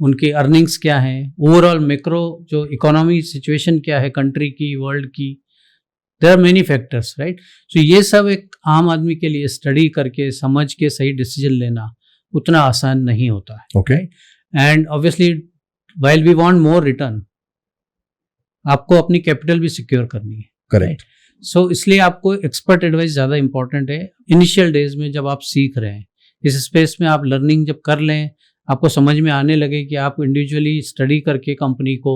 [SPEAKER 1] उनकी अर्निंग्स क्या हैं, ओवरऑल मैक्रो जो इकोनॉमी सिचुएशन क्या है कंट्री की, वर्ल्ड की, there are many factors, right. So ये सब एक आम आदमी के लिए स्टडी करके समझ के सही डिसीजन लेना उतना आसान नहीं होता है।
[SPEAKER 2] Okay.
[SPEAKER 1] And obviously while we want more return, आपको अपनी कैपिटल भी सिक्योर करनी है।
[SPEAKER 2] करेक्ट।
[SPEAKER 1] सो इसलिए आपको एक्सपर्ट एडवाइस ज़्यादा इंपॉर्टेंट है इनिशियल डेज में, जब आप सीख रहे हैं इस स्पेस में। आप लर्निंग जब कर लें, आपको समझ में आने लगे कि आप इंडिविजुअली स्टडी करके कंपनी को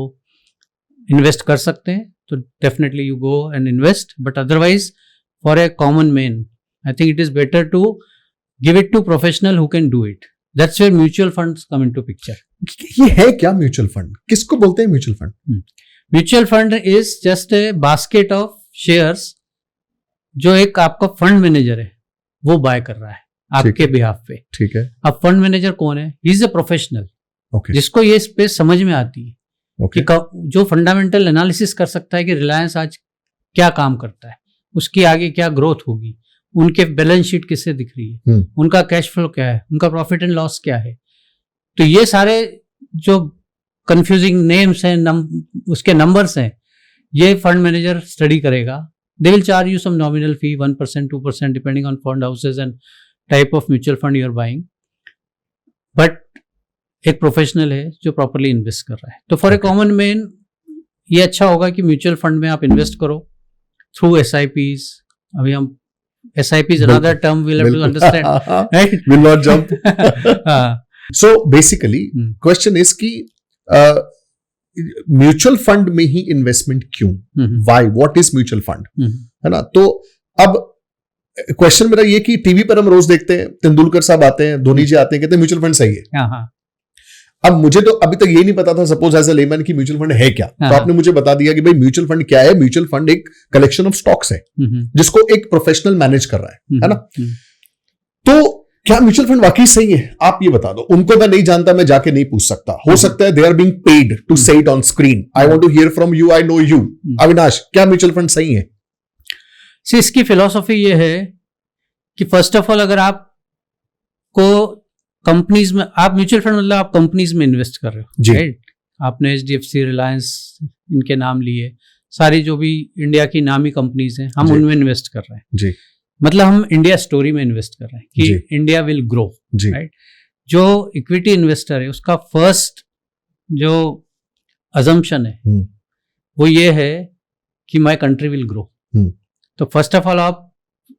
[SPEAKER 1] इन्वेस्ट कर सकते हैं, तो definitely you go and invest. But otherwise for a common man I think it is better to give it to professional who can do it. That's where mutual funds come into picture.
[SPEAKER 2] ये है क्या mutual fund? किसको बोलते हैं mutual fund?
[SPEAKER 1] Mutual fund is just a basket of shares जो एक आपका fund manager है वो बाय कर रहा है आपके बिहाफ पे।
[SPEAKER 2] ठीक है।
[SPEAKER 1] अब फंड मैनेजर कौन है? ही इज ए प्रोफेशनल, जिसको ये स्पेस समझ में आती है कि जो फंडामेंटल एनालिसिस कर सकता है कि रिलायंस आज क्या काम करता है, उसकी आगे क्या ग्रोथ होगी, उनके बैलेंस शीट किससे दिख रही है, उनका कैश फ्लो क्या है, उनका प्रॉफिट एंड लॉस क्या है। तो ये सारे जो कंफ्यूजिंग नेम्स हैं, उसके नंबर्स हैं, ये फंड मैनेजर स्टडी करेगा। They will charge you some nominal fee 1%, 2% depending on fund houses and type of mutual fund you are buying. But एक प्रोफेशनल है जो प्रॉपरली इन्वेस्ट कर रहा है। तो फॉर ए कॉमन मैन ये अच्छा होगा कि म्यूचुअल फंड में आप इन्वेस्ट करो थ्रू SIPs। अभी हम SIPs another term we'll have to understand, right?
[SPEAKER 2] Will not jump. So basically question is कि म्यूचुअल फंड में ही इन्वेस्टमेंट क्यों? Why? What is mutual fund? है ना? तो अब क्वेश्चन मेरा ये कि टीवी पर हम रोज देखते हैं, तेंदुलकर साहब आते हैं, धोनी जी आते हैं, कहते हैं म्यूचुअल फंड सही है। अब मुझे तो अभी तक ये नहीं पता था, सपोज एज ए लेमैन, कि म्यूचुअल फंड है क्या। तो आपने मुझे बता दिया कि भाई म्यूचुअल फंड क्या है। म्यूचुअल फंड एक कलेक्शन ऑफ स्टॉक्स है जिसको एक प्रोफेशनल मैनेज कर रहा है ना? तो क्या म्यूचुअल फंड वाकई सही है? आप ये बता दो। उनको मैं नहीं जानता, मैं जाके नहीं पूछ सकता। हो सकता है they are being paid to say it on screen. I want to hear from you, I know you. Avinash, क्या म्यूचुअल फंड सही है?
[SPEAKER 1] इसकी फिलॉसफी ये है कि फर्स्ट ऑफ ऑल अगर आपको कंपनीज में, आप म्यूचुअल फंड मतलब आप कंपनीज में इन्वेस्ट कर रहे हो, राइट? आपने HDFC, रिलायंस, इनके नाम लिए, सारी जो भी इंडिया की नामी कंपनीज हैं, हम उनमें इन्वेस्ट कर रहे हैं
[SPEAKER 2] जी।
[SPEAKER 1] मतलब हम इंडिया स्टोरी में इन्वेस्ट कर रहे हैं कि इंडिया विल ग्रो, राइट? जो इक्विटी इन्वेस्टर है उसका फर्स्ट जो अजम्पशन है वो ये है कि माय कंट्री विल ग्रो। तो फर्स्ट ऑफ ऑल आप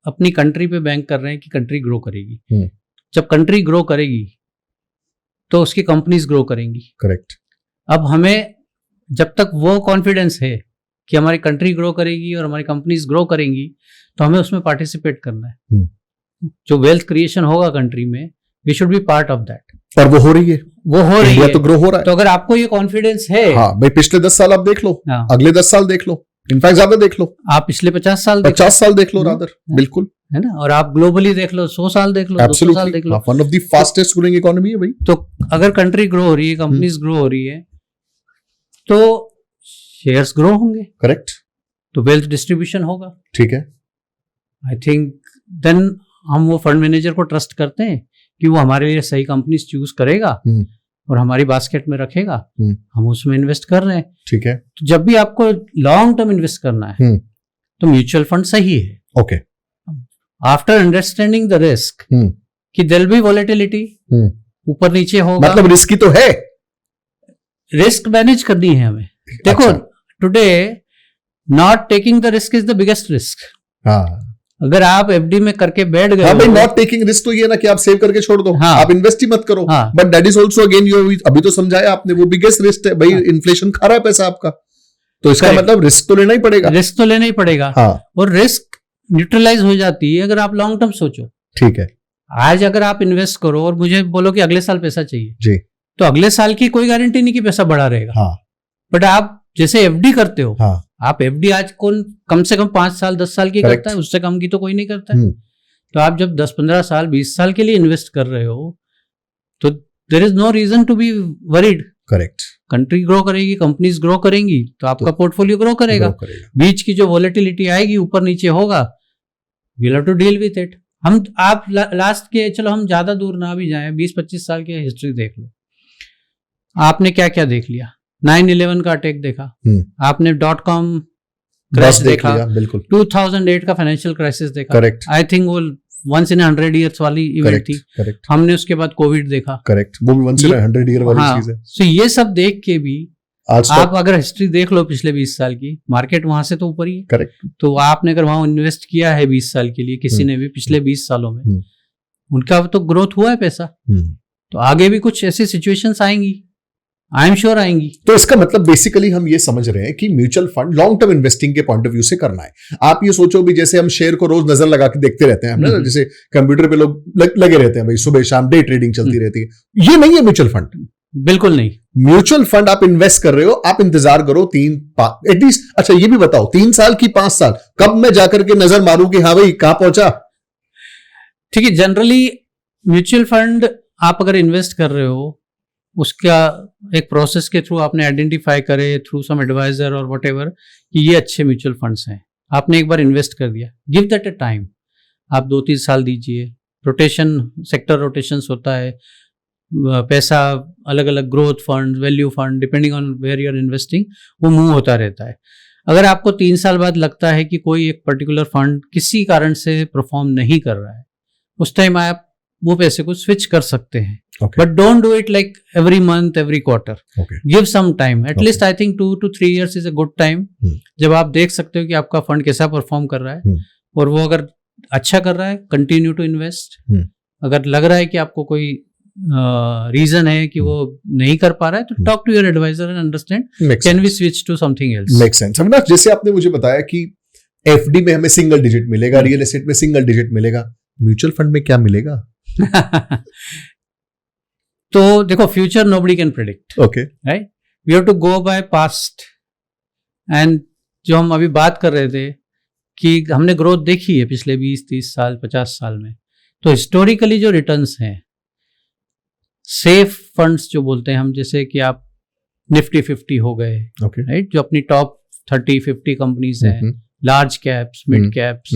[SPEAKER 1] अपनी कंट्री पे बैंक कर रहे हैं कि कंट्री ग्रो करेगी। जब कंट्री ग्रो करेगी तो उसकी कंपनीज ग्रो करेंगी।
[SPEAKER 2] करेक्ट।
[SPEAKER 1] अब हमें जब तक वो कॉन्फिडेंस है कि हमारी कंट्री ग्रो करेगी और हमारी कंपनीज ग्रो करेंगी, तो हमें उसमें पार्टिसिपेट करना है। जो वेल्थ क्रिएशन होगा कंट्री में, we should be part of that.
[SPEAKER 2] और वो हो रही है,
[SPEAKER 1] वो हो रही है,
[SPEAKER 2] तो ग्रो हो रहा है।
[SPEAKER 1] तो अगर आपको ये कॉन्फिडेंस है,
[SPEAKER 2] हाँ भाई, पिछले 10 साल आप देख लो, अगले 10 साल देख लो, इनफैक्ट ज्यादा देख लो,
[SPEAKER 1] आप पिछले 50 साल
[SPEAKER 2] देख लो रादर, बिल्कुल,
[SPEAKER 1] है ना? और आप ग्लोबली देख लो, 100 साल देख लो, 200 साल देख लो,
[SPEAKER 2] one of the fastest growing economy है भाई।
[SPEAKER 1] तो अगर कंट्री ग्रो हो रही है, कंपनीज ग्रो हो रही है, तो शेयर्स ग्रो होंगे।
[SPEAKER 2] करेक्ट।
[SPEAKER 1] तो वेल्थ डिस्ट्रीब्यूशन होगा।
[SPEAKER 2] ठीक है।
[SPEAKER 1] आई थिंक देन हम वो फंड मैनेजर को ट्रस्ट करते हैं कि वो हमारे लिए सही कंपनीज चूज करेगा और हमारी बास्केट में रखेगा, हम उसमें इन्वेस्ट कर रहे हैं।
[SPEAKER 2] ठीक है।
[SPEAKER 1] तो जब भी आपको लॉन्ग टर्म इन्वेस्ट करना है तो म्यूचुअल फंड सही है।
[SPEAKER 2] Okay.
[SPEAKER 1] After understanding the risk कि देयर विल बी वोलेटिलिटी, ऊपर नीचे होगा,
[SPEAKER 2] मतलब रिस्की तो है,
[SPEAKER 1] रिस्क मैनेज करनी है हमें। देखो, today not taking the risk is the biggest risk. अगर आप FD में करके बैठ गए,
[SPEAKER 2] भाई नॉट टेकिंग रिस्क तो ये ना कि आप सेव करके छोड़ दो, आप इन्वेस्ट ही मत करो, but that is also again you, अभी तो समझाया आपने, वो बिगेस्ट रिस्क है भाई। इन्फ्लेशन खा रहा है पैसा आपका, तो इसका मतलब रिस्क तो लेना ही पड़ेगा।
[SPEAKER 1] रिस्क तो लेना ही पड़ेगा। और रिस्क न्यूट्रलाइज हो जाती है अगर आप लॉन्ग टर्म सोचो।
[SPEAKER 2] ठीक है।
[SPEAKER 1] आज अगर आप इन्वेस्ट करो और मुझे बोलो कि अगले साल पैसा चाहिए
[SPEAKER 2] जी,
[SPEAKER 1] तो अगले साल की कोई गारंटी नहीं कि पैसा बढ़ा रहेगा। बट आप जैसे FD करते हो, आप एफडी आज कौन कम से कम 5 साल 10 साल की करता है, उससे कम की तो कोई नहीं करता है। तो आप जब 10-15 साल 20 साल के लिए इन्वेस्ट कर रहे हो तो there is no reason to be worried.
[SPEAKER 2] Correct.
[SPEAKER 1] Country grow करेगी, कंपनीज ग्रो करेंगी तो आपका पोर्टफोलियो ग्रो करेगा। बीच की जो वॉलेटिलिटी आएगी, ऊपर नीचे होगा, we'll have to deal with it. हम आप लास्ट के, चलो हम ज्यादा दूर ना भी जाएं, 20-25 साल की हिस्ट्री देख लो। आपने क्या क्या देख लिया? 9/11 का अटैक देखा, आपने .com क्रैश देखा, बिल्कुल 2008 का फाइनेंशियल क्राइसिस देखा। करेक्ट। आई थिंक वो once in 100 years वाली इवेंट थी। करेक्ट। हमने उसके बाद कोविड देखा। करेक्ट, वो भी once in 100 year वाली चीज है। सो ये सब देख के भी आप अगर हिस्ट्री देख लो पिछले 20 साल की, मार्केट वहां से तो ऊपर ही है। करेक्ट। तो आपने अगर वहां इन्वेस्ट किया है 20 साल के लिए, किसी ने भी पिछले 20 सालों में, उनका तो ग्रोथ हुआ है पैसा। तो आगे भी कुछ ऐसी सिचुएशंस आएंगी, आई एम श्योर आएंगी।
[SPEAKER 2] तो इसका मतलब बेसिकली हम ये समझ रहे हैं कि mutual fund long term investing के पॉइंट ऑफ व्यू से करना है। आप ये सोचो भी जैसे हम शेयर को रोज नजर लगा के देखते रहते हैं, हम ना जैसे कंप्यूटर पे लोग लगे रहते हैं, भाई सुबह शाम डे ट्रेडिंग चलती रहती है, ये नहीं है म्यूचुअल फंड।
[SPEAKER 1] बिल्कुल नहीं।
[SPEAKER 2] म्यूचुअल फंड आप इन्वेस्ट कर रहे हो, आप इंतजार करो 3 एटलीस्ट। अच्छा ये भी बताओ 3 साल की 5 साल, कब मैं जाकर के नजर मारूं कि हाँ भाई कहां पहुंचा?
[SPEAKER 1] ठीक है, जनरली म्यूचुअल फंड आप अगर इन्वेस्ट कर रहे हो, उसका एक प्रोसेस के थ्रू आपने आइडेंटिफाई करे, थ्रू सम एडवाइजर और व्हाटएवर, कि ये अच्छे म्यूचुअल फंड्स हैं। आपने एक बार इन्वेस्ट कर दिया, गिव दैट अ टाइम। आप 2-3 साल दीजिए, रोटेशन, सेक्टर रोटेशंस होता है, पैसा अलग अलग growth fund, value fund, depending on where you are investing, वो मूव होता रहता है। अगर आपको 3 साल बाद लगता है कि कोई एक पर्टिकुलर फंड किसी कारण से परफॉर्म नहीं कर रहा है, उस टाइम आप वो पैसे को स्विच कर सकते हैं। But don't do it like every month, every quarter. Give some time, at least I think 2 to 3 years is a good time, जब आप देख सकते हो कि आपका फंड कैसा परफॉर्म कर रहा है, और वो अगर अच्छा कर रहा है, कंटिन्यू टू इन्वेस्ट। अगर लग रहा है कि आपको कोई रीजन है कि वो नहीं कर पा रहा है, तो talk to your advisor and understand can we switch to something else.
[SPEAKER 2] Make sense. Avinash, जैसे आपने मुझे बताया कि एफडी में हमें सिंगल डिजिट मिलेगा, रियल एस्टेट में सिंगल डिजिट मिलेगा, म्यूचुअल फंड में क्या मिलेगा?
[SPEAKER 1] तो देखो, future nobody can predict, okay, right? We have to go by past. And जो हम अभी बात कर रहे थे कि हमने ग्रोथ देखी है पिछले 20-30 साल 50 साल में, तो हिस्टोरिकली जो रिटर्न्स हैं, सेफ फंड्स जो बोलते हैं हम, जैसे कि आप निफ्टी 50 हो गए, राइट, जो अपनी टॉप 30-50 कंपनीज हैं, large caps, mid caps,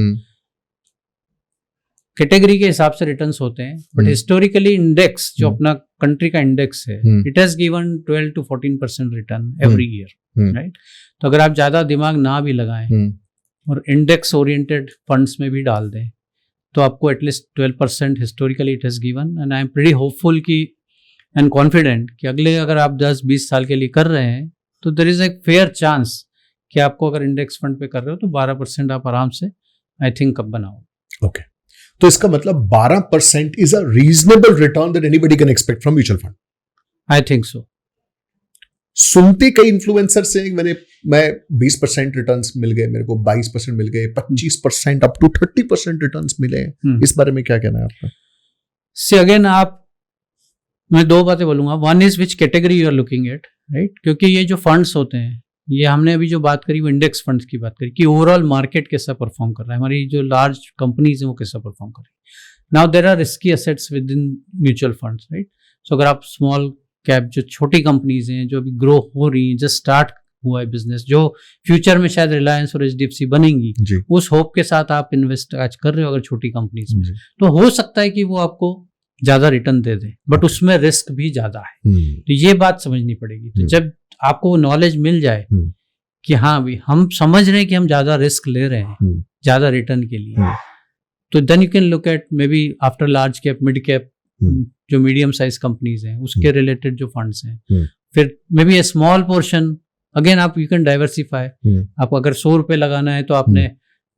[SPEAKER 1] category के हिसाब से रिटर्न्स होते हैं। बट हिस्टोरिकली इंडेक्स, जो अपना कंट्री का इंडेक्स है, it has given 12 to 14% return every year, right? तो अगर आप ज्यादा दिमाग ना भी लगाएं और इंडेक्स ओरिएंटेड फंड्स में भी डाल दें, तो आपको at least 12% historically it has given. And I am pretty hopeful की एंड कॉन्फिडेंट कि अगले, अगर आप 10-20 साल के लिए कर रहे हैं, तो there is a fair chance कि आपको अगर इंडेक्स फंड पे कर रहे हो तो 12% आप आराम से, आई थिंक, कब बनाओ।
[SPEAKER 2] ओके, तो इसका मतलब 12% is a reasonable return that anybody can expect from mutual fund.
[SPEAKER 1] I think so.
[SPEAKER 2] सुनते कई इन्फ्लुएंसर से मैं 20% रिटर्न्स मिल गए, मेरे को 22% मिल गए, 25%, अप टू 30% रिटर्न्स मिले। इस बारे में क्या कहना है आपका?
[SPEAKER 1] से अगेन, मैं 2 बातें बोलूंगा। One is which category you are looking at, right? क्योंकि ये जो फंड्स होते हैं, ये हमने अभी जो बात करी वो इंडेक्स फंड्स की बात करी कि ओवरऑल मार्केट कैसा परफॉर्म कर रहा है, हमारी जो लार्ज कंपनीज हैं वो कैसा परफॉर्म कर रही है। Now there are risky assets within mutual funds, right? So अगर आप स्मॉल कैप, जो छोटी कंपनीज हैं, जो अभी ग्रो हो रही हैं, जस्ट स्टार्ट हुआ है बिजनेस, जो फ्यूचर में शायद रिलायंस और HDFC बनेंगी, उस होप के साथ आप इन्वेस्ट आज कर रहे हो अगर छोटी कंपनीज में, तो हो सकता है कि वो आपको ज्यादा रिटर्न दे दे, बट उसमें रिस्क भी ज्यादा है। तो ये बात समझनी पड़ेगी। तो जब आपको नॉलेज मिल जाए कि हाँ भाई, हम समझ रहे हैं कि हम ज्यादा रिस्क ले रहे हैं ज्यादा रिटर्न के लिए, तो then you can look at may be after large cap, mid cap, जो मीडियम साइज कंपनीज हैं, उसके रिलेटेड जो फंड्स हैं, फिर may B a small portion, again आप यू कैन डाइवर्सिफाई। आप अगर 100 रुपए लगाना है तो आपने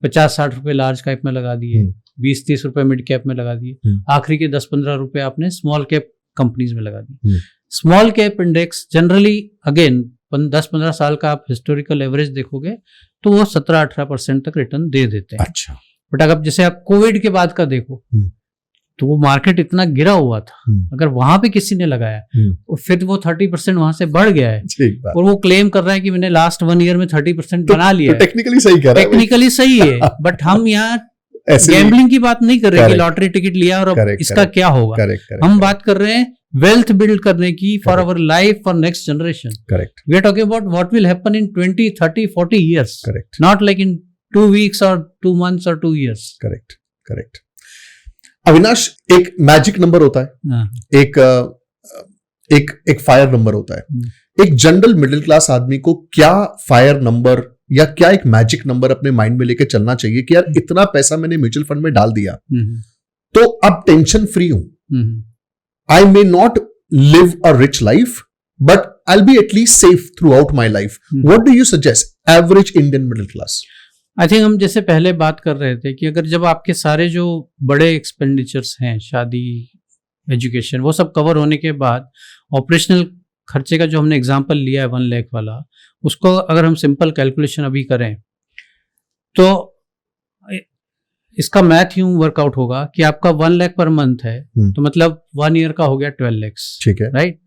[SPEAKER 1] 50-60 रुपए लार्ज कैप में लगा दिए, 20-30 रुपए मिड कैप में लगा दिए, आखिरी के 10-15 रुपए आपने स्मॉल कैप कंपनीज में लगा दिए। Small cap index generally, again 10-15 साल का आप हिस्टोरिकल एवरेज देखोगे तो वो 17-18% तक रिटर्न दे देते हैं।
[SPEAKER 2] अच्छा।
[SPEAKER 1] बट अगर जैसे आप कोविड के बाद का देखो, तो वो मार्केट इतना गिरा हुआ था, अगर वहां पे किसी ने लगाया और फिर वो 30% वहां से बढ़ गया है और वो क्लेम कर रहा है कि मैंने लास्ट 1 ईयर में 30% बना लिया है,
[SPEAKER 2] टेक्निकली सही कह रहा है,
[SPEAKER 1] टेक्निकली सही है, बट हम यहाँ गैम्बलिंग की बात नहीं कर रहे कि लॉटरी टिकट लिया और अब इसका क्या होगा। हम बात कर रहे हैं वेल्थ बिल्ड करने की for our life, for next generation.
[SPEAKER 2] Correct,
[SPEAKER 1] we are talking about what will happen in 20, 30, 40 years,
[SPEAKER 2] correct,
[SPEAKER 1] not like in 2 weeks और 2 months और 2 years।
[SPEAKER 2] Correct, correct. अविनाश, एक मैजिक नंबर होता है, एक फायर नंबर होता है। एक जनरल मिडिल क्लास आदमी को क्या फायर नंबर या क्या एक मैजिक नंबर अपने माइंड में लेके चलना चाहिए कि यार इतना पैसा मैंने म्यूचुअल फंड में डाल दिया तो अब टेंशन फ्री हूं, I may not live a rich life but I will be at least safe throughout my life. What do you suggest average Indian middle class?
[SPEAKER 1] I think हम जैसे पहले बात कर रहे थे कि अगर जब आपके सारे जो बड़े एक्सपेंडिचर्स हैं, शादी, एजुकेशन, वो सब कवर होने के बाद ऑपरेशनल खर्चे का जो हमने एग्जांपल लिया है 1 लाख वाला, उसको अगर हम सिंपल कैलकुलेशन अभी करें तो इसका मैथ यूं वर्कआउट होगा कि आपका 1 लाख पर मंथ है तो मतलब 1 ईयर का हो गया 12 lakhs,
[SPEAKER 2] ठीक है,
[SPEAKER 1] राइट।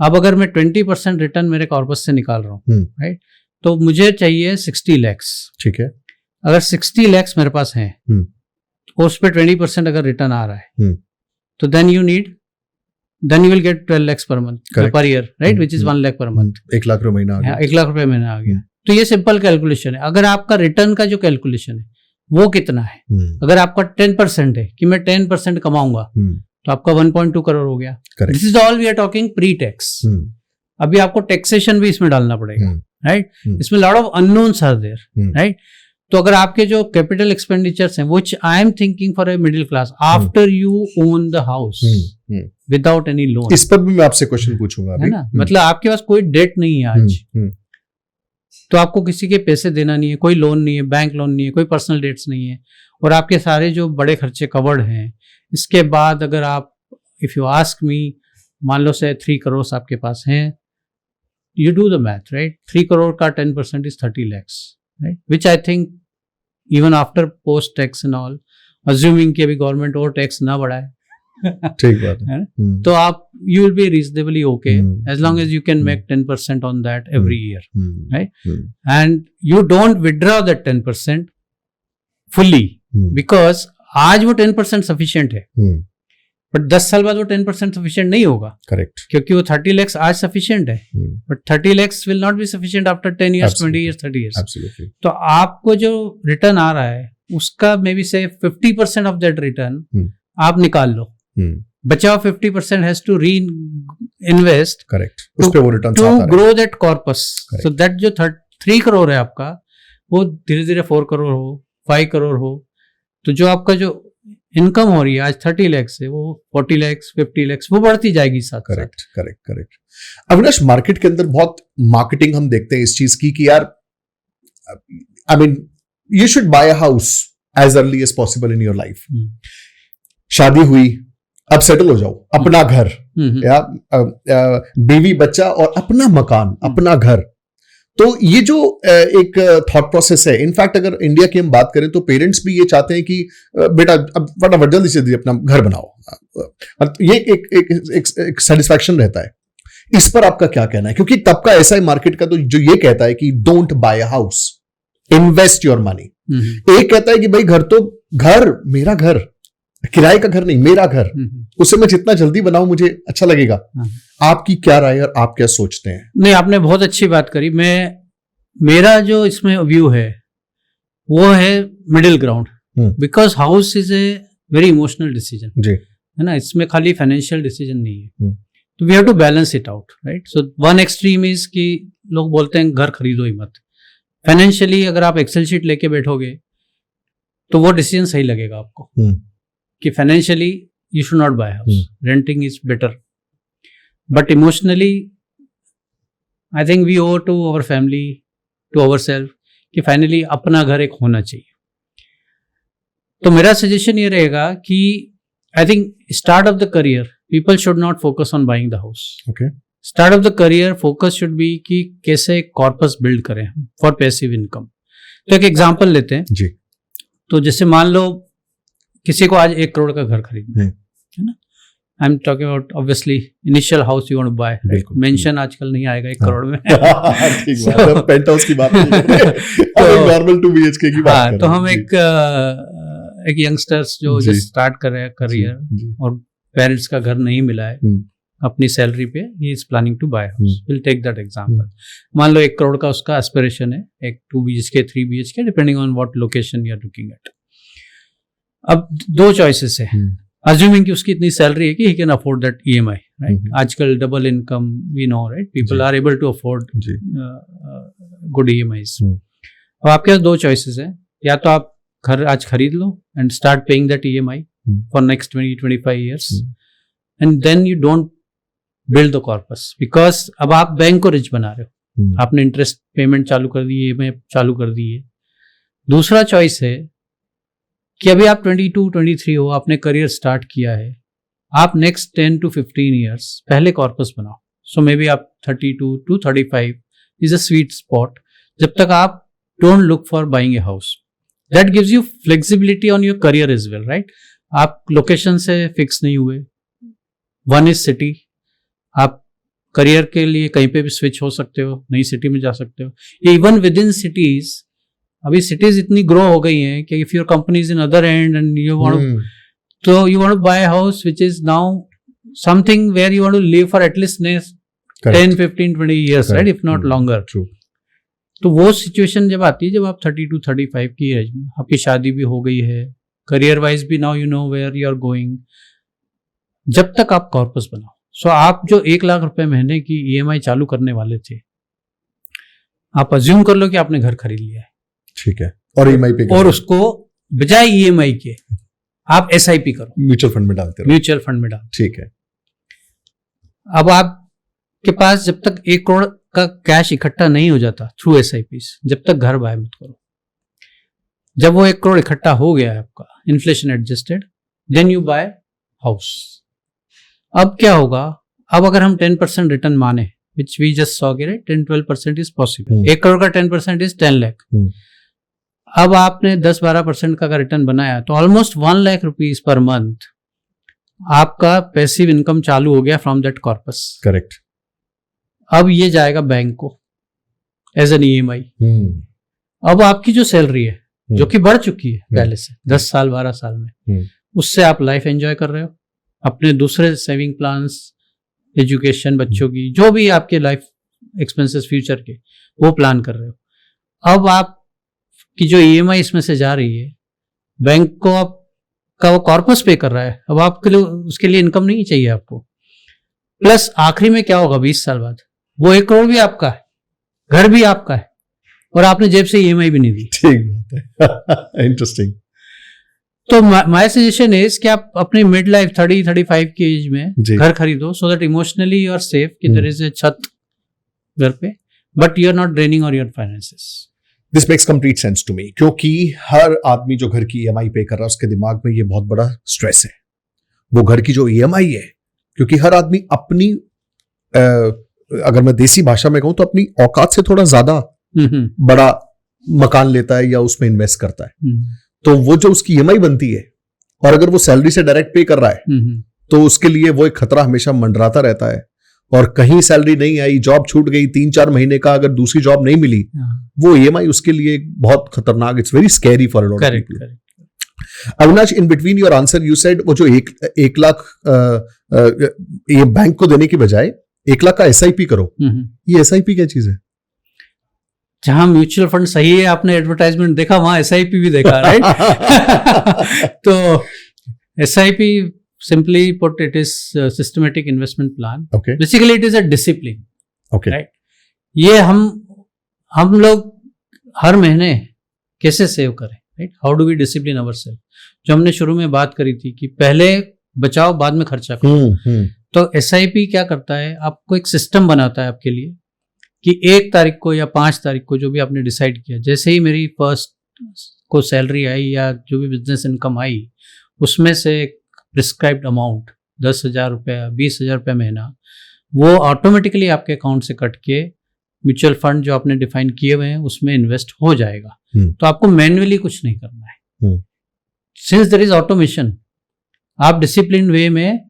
[SPEAKER 1] अब अगर मैं 20% रिटर्न मेरे कॉर्पस से निकाल रहा हूँ, राइट, तो मुझे चाहिए 60 lakhs,
[SPEAKER 2] ठीक है।
[SPEAKER 1] अगर 60 lakhs मेरे पास हैं और उस पर 20% अगर रिटर्न आ रहा है तो then you will get 12 lakhs per month per year, right, which is 1 lakh per month।
[SPEAKER 2] 1 lakh रुपए महीना आ गया,
[SPEAKER 1] 1 लाख रुपए महीना आ गया। तो ये सिंपल कैलकुलेशन है। अगर आपका रिटर्न का जो कैलकुलेशन है वो कितना है, अगर आपका 10% है कि मैं 10% कमाऊंगा तो आपका 1.2 करोड़ हो गया। This is all we are talking pre tax. अभी आपको टैक्सेशन भी इसमें डालना पड़ेगा, राइट। इसमें lot of unknowns are there, right. तो अगर आपके जो कैपिटल एक्सपेंडिचर्स हैं which I am thinking for a middle class after you own the house without any loan,
[SPEAKER 2] इस पर भी मैं आपसे क्वेश्चन पूछूंगा अभी,
[SPEAKER 1] है ना। मतलब आपके पास कोई डेट नहीं है आज, तो आपको किसी के पैसे देना नहीं है, कोई लोन नहीं है, बैंक लोन नहीं है, कोई पर्सनल डेट्स नहीं है और आपके सारे जो बड़े खर्चे कवर्ड हैं। इसके बाद अगर आप, इफ यू आस्क मी, मान लो से 3 करोड़ आपके पास हैं, you do the math, right. 3 crore का 10% is 30 lakhs, right, which I think even after post tax and all, assuming कि अभी गवर्नमेंट और टैक्स ना बढ़ाए,
[SPEAKER 2] ठीक बात है,
[SPEAKER 1] तो आप you will be reasonably okay as long as you can make 10% on that every year, right, and you don't withdraw that 10% fully because आज वो 10% sufficient है, बट 10 साल बाद वो 10% सफिशिएंट नहीं होगा,
[SPEAKER 2] करेक्ट,
[SPEAKER 1] क्योंकि वो 30 lakhs आज सफिशिएंट है, but 30 lakhs will not be sufficient after 10 years, 20 years, 30 years।
[SPEAKER 2] Absolutely.
[SPEAKER 1] तो आपको जो रिटर्न आ रहा है उसका may be say 50% of that return आप निकाल लो, बचा हुआ 50% has to reinvest,
[SPEAKER 2] correct, उस पे वो return
[SPEAKER 1] to grow that corpus. So that जो 3 करोड़ है आपका वो धीरे धीरे 4 करोड़ हो, 5 करोड़ हो, तो जो आपका जो इनकम हो रही है आज 30 lakhs से वो 40 lakhs, 50 lakhs वो बढ़ती जाएगी साथ।
[SPEAKER 2] Correct, correct, correct. Avinash, market के अंदर बहुत मार्केटिंग हम देखते हैं इस चीज की कि यार I mean you should buy a house as early as possible in your life. शादी हुई, अब सेटल हो जाओ, अपना घर या बीवी बच्चा और अपना मकान, अपना घर। तो ये जो एक थॉट प्रोसेस है, इनफैक्ट अगर इंडिया की हम बात करें तो पेरेंट्स भी ये चाहते हैं कि बेटा अब फटाफट जल्दी से अपना घर बनाओ, ये एक सेटिस्फैक्शन रहता है। इस पर आपका क्या कहना है? क्योंकि तब का ऐसा है मार्केट का तो जो ये कहता है कि don't buy a house, invest your money. एक कहता है कि भाई घर मेरा घर, किराए का घर नहीं, मेरा घर, उसे मैं जितना जल्दी बनाऊं मुझे अच्छा लगेगा। आपकी क्या राय और आप क्या सोचते हैं?
[SPEAKER 1] नहीं, आपने बहुत अच्छी बात करी। मेरा जो इसमें व्यू है वो है middle ground, because house is a very emotional decision, है ना। इसमें खाली फाइनेंशियल डिसीजन नहीं है, तो we have to balance it out, right. So one extreme is कि लोग बोलते हैं घर खरीदो ही मत। फाइनेंशियली अगर आप एक्सेल शीट लेके बैठोगे तो वो डिसीजन सही लगेगा आपको कि financially you should not buy house, renting is better, but emotionally I think we owe to our family, to our self कि फाइनली अपना घर एक होना चाहिए। तो मेरा सजेशन ये रहेगा कि I think start of the career people should not focus on buying the house. Start of the career focus should be कि कैसे कॉर्पस बिल्ड करें फॉर पैसिव इनकम। तो एक एग्जांपल लेते हैं जी। तो जैसे मान लो किसी को आज 1 करोड़ का घर खरीदना है, है ना. I am talking about obviously initial house you want to buy. Mansion आजकल नहीं आएगा 1 करोड़ में.
[SPEAKER 2] ठीक बात है, पेंट हाउस की बात नहीं कर रहे, नॉर्मल 2 BHK की बात कर रहे हैं.
[SPEAKER 1] तो हम एक यंगस्टर्स जो जस्ट स्टार्ट कर रहे हैं करियर और पेरेंट्स का घर नहीं मिला है अपनी सैलरी पे, he is planning to buy house. Will take that example. मान लो 1 करोड़ का उसका एस्पिरेशन है, एक 2 BHK 3 BHK depending on what location you are looking at. अब 2 चॉइसेस है. Assuming कि उसकी इतनी सैलरी है कि he can afford that EMI, right? आजकल double income we know, right? People are able to afford good EMIs. अब आपके पास 2 choices हैं. या तो आप घर आज खरीद लो and start paying that EMI for next 20-25 years, and then you don't build the corpus because अब आप बैंक को रिच बना रहे हो. आपने इंटरेस्ट पेमेंट चालू कर दी है, EMI चालू कर दी है. दूसरा चॉइस है कि अभी आप 22-23 हो, आपने करियर स्टार्ट किया है, आप नेक्स्ट 10 to 15 ईयर्स पहले कॉर्पस बनाओ. सो मे बी आप 32 to 35 is a sweet spot जब तक आप don't look for buying a house. That gives you flexibility on your career is well, right? आप लोकेशन से फिक्स नहीं हुए. वन इज सिटी, आप करियर के लिए कहीं पे भी स्विच हो सकते हो, नई सिटी में जा सकते हो. इवन विद इन सिटीज, अभी सिटीज इतनी ग्रो हो गई हैं कि if your company is in other end and you want तो you want to buy house which is now something where you want to live for at least next 10-15-20 years, right? If not longer. तो वो situation जब आती है जब आप 32-35 की as में, आपकी शादी भी हो गई है, करियर वाइज भी now you know where you are going, जब तक आप कॉर्पस बनाओ. सो आप जो 1 लाख रुपए महीने की EMI चालू करने वाले थे, आप अज्यूम कर लो कि आपने घर खरीद लिया है, ठीक है, और EMI पे और उसको बजाय EMI के आप SIP करो, म्यूचुअल फंड में डालते रहो, म्यूचुअल फंड में डाल. ठीक है. अब आपके पास जब तक 1 करोड़ का कैश इकट्ठा नहीं हो जाता थ्रू SIPs, जब तक घर बाय मत करो. जब वो 1 करोड़ इकट्ठा हो गया है आपका, inflation adjusted, then you buy house. अब क्या होगा? अब अगर हम 10% रिटर्न माने, which we just saw, 10-12% is possible. 1 crore का 10% is 10 लाख. अब आपने 10-12% का रिटर्न बनाया तो almost 1 lakh rupees per month आपका पैसिव इनकम चालू हो गया फ्रॉम दैट कॉर्पस. करेक्ट. अब ये जाएगा बैंक को एज एन EMI. अब आपकी जो सैलरी है, जो कि बढ़ चुकी है पहले से 10 साल 12 साल में, उससे आप लाइफ एंजॉय कर रहे हो, अपने दूसरे सेविंग प्लान्स, एजुकेशन बच्चों की, जो भी आपके लाइफ एक्सपेंसेस फ्यूचर के, वो प्लान कर रहे हो. अब आप कि जो EMI इसमें से जा रही है, बैंक को आपका वो कॉर्पस पे कर रहा है. अब आपके लिए उसके लिए इनकम नहीं चाहिए आपको. प्लस आखिरी में क्या होगा 20 साल बाद, वो 1 करोड़ भी आपका है, घर भी आपका है, और आपने जेब से EMI भी नहीं दी. ठीक बात है. इंटरेस्टिंग. तो माय सजेशन इज कि आप अपनी मिड लाइफ 30-35 की एज में घर खरीदो, so that emotionally you are safe कि देयर इज ए छत घर पे, but you are not draining on your finances.
[SPEAKER 2] This makes complete sense to me, क्योंकि हर आदमी जो घर की EMI पे कर रहा है उसके दिमाग में ये बहुत बड़ा स्ट्रेस है, वो घर की जो EMI है. क्योंकि हर आदमी अपनी अगर मैं देसी भाषा में कहूं तो अपनी औकात से थोड़ा ज्यादा बड़ा मकान लेता है या उसमें इन्वेस्ट करता है. तो वो जो उसकी EMI बनती है, और अगर वो सैलरी से डायरेक्ट पे कर रहा है, तो उसके लिए वो एक खतरा हमेशा मंडराता रहता है. और कहीं सैलरी नहीं आई, जॉब छूट गई 3-4 महीने का, अगर दूसरी जॉब नहीं मिली, वो EMI उसके लिए बहुत खतरनाक. It's very scary for a lot of people. Avinash, in between your answer you said वो जो 1 लाख ये बैंक को देने की बजाय 1 लाख का SIP करो. ये SIP क्या चीज है?
[SPEAKER 1] जहां म्यूचुअल फंड सही है, आपने एडवर्टाइजमेंट देखा, वहां SIP भी देखा, राइट? तो SIP simply put, it is a systematic investment plan. Okay. Basically it is a discipline. Okay. Right? ये हम लोग हर महीने कैसे सेव करें, right? How do we discipline ourselves? जो हमने शुरू में बात करी थी कि पहले बचाओ बाद में खर्चा करो. तो SIP क्या करता है, आपको एक सिस्टम बनाता है आपके लिए कि 1 तारीख को या 5 तारीख को जो भी आपने डिसाइड किया, जैसे ही मेरी फर्स्ट को सैलरी आई या जो भी बिजनेस इनकम आई, उसमें से प्रिस्क्राइब्ड अमाउंट 10,000 रुपया 20,000 रुपया महीना, वो ऑटोमेटिकली आपके अकाउंट से कट के म्यूचुअल फंड जो आपने डिफाइन किए हुए हैं उसमें इन्वेस्ट हो जाएगा. तो आपको मैन्युअली कुछ नहीं करना है. सिंस देयर इज ऑटोमेशन, आप डिसिप्लिन वे में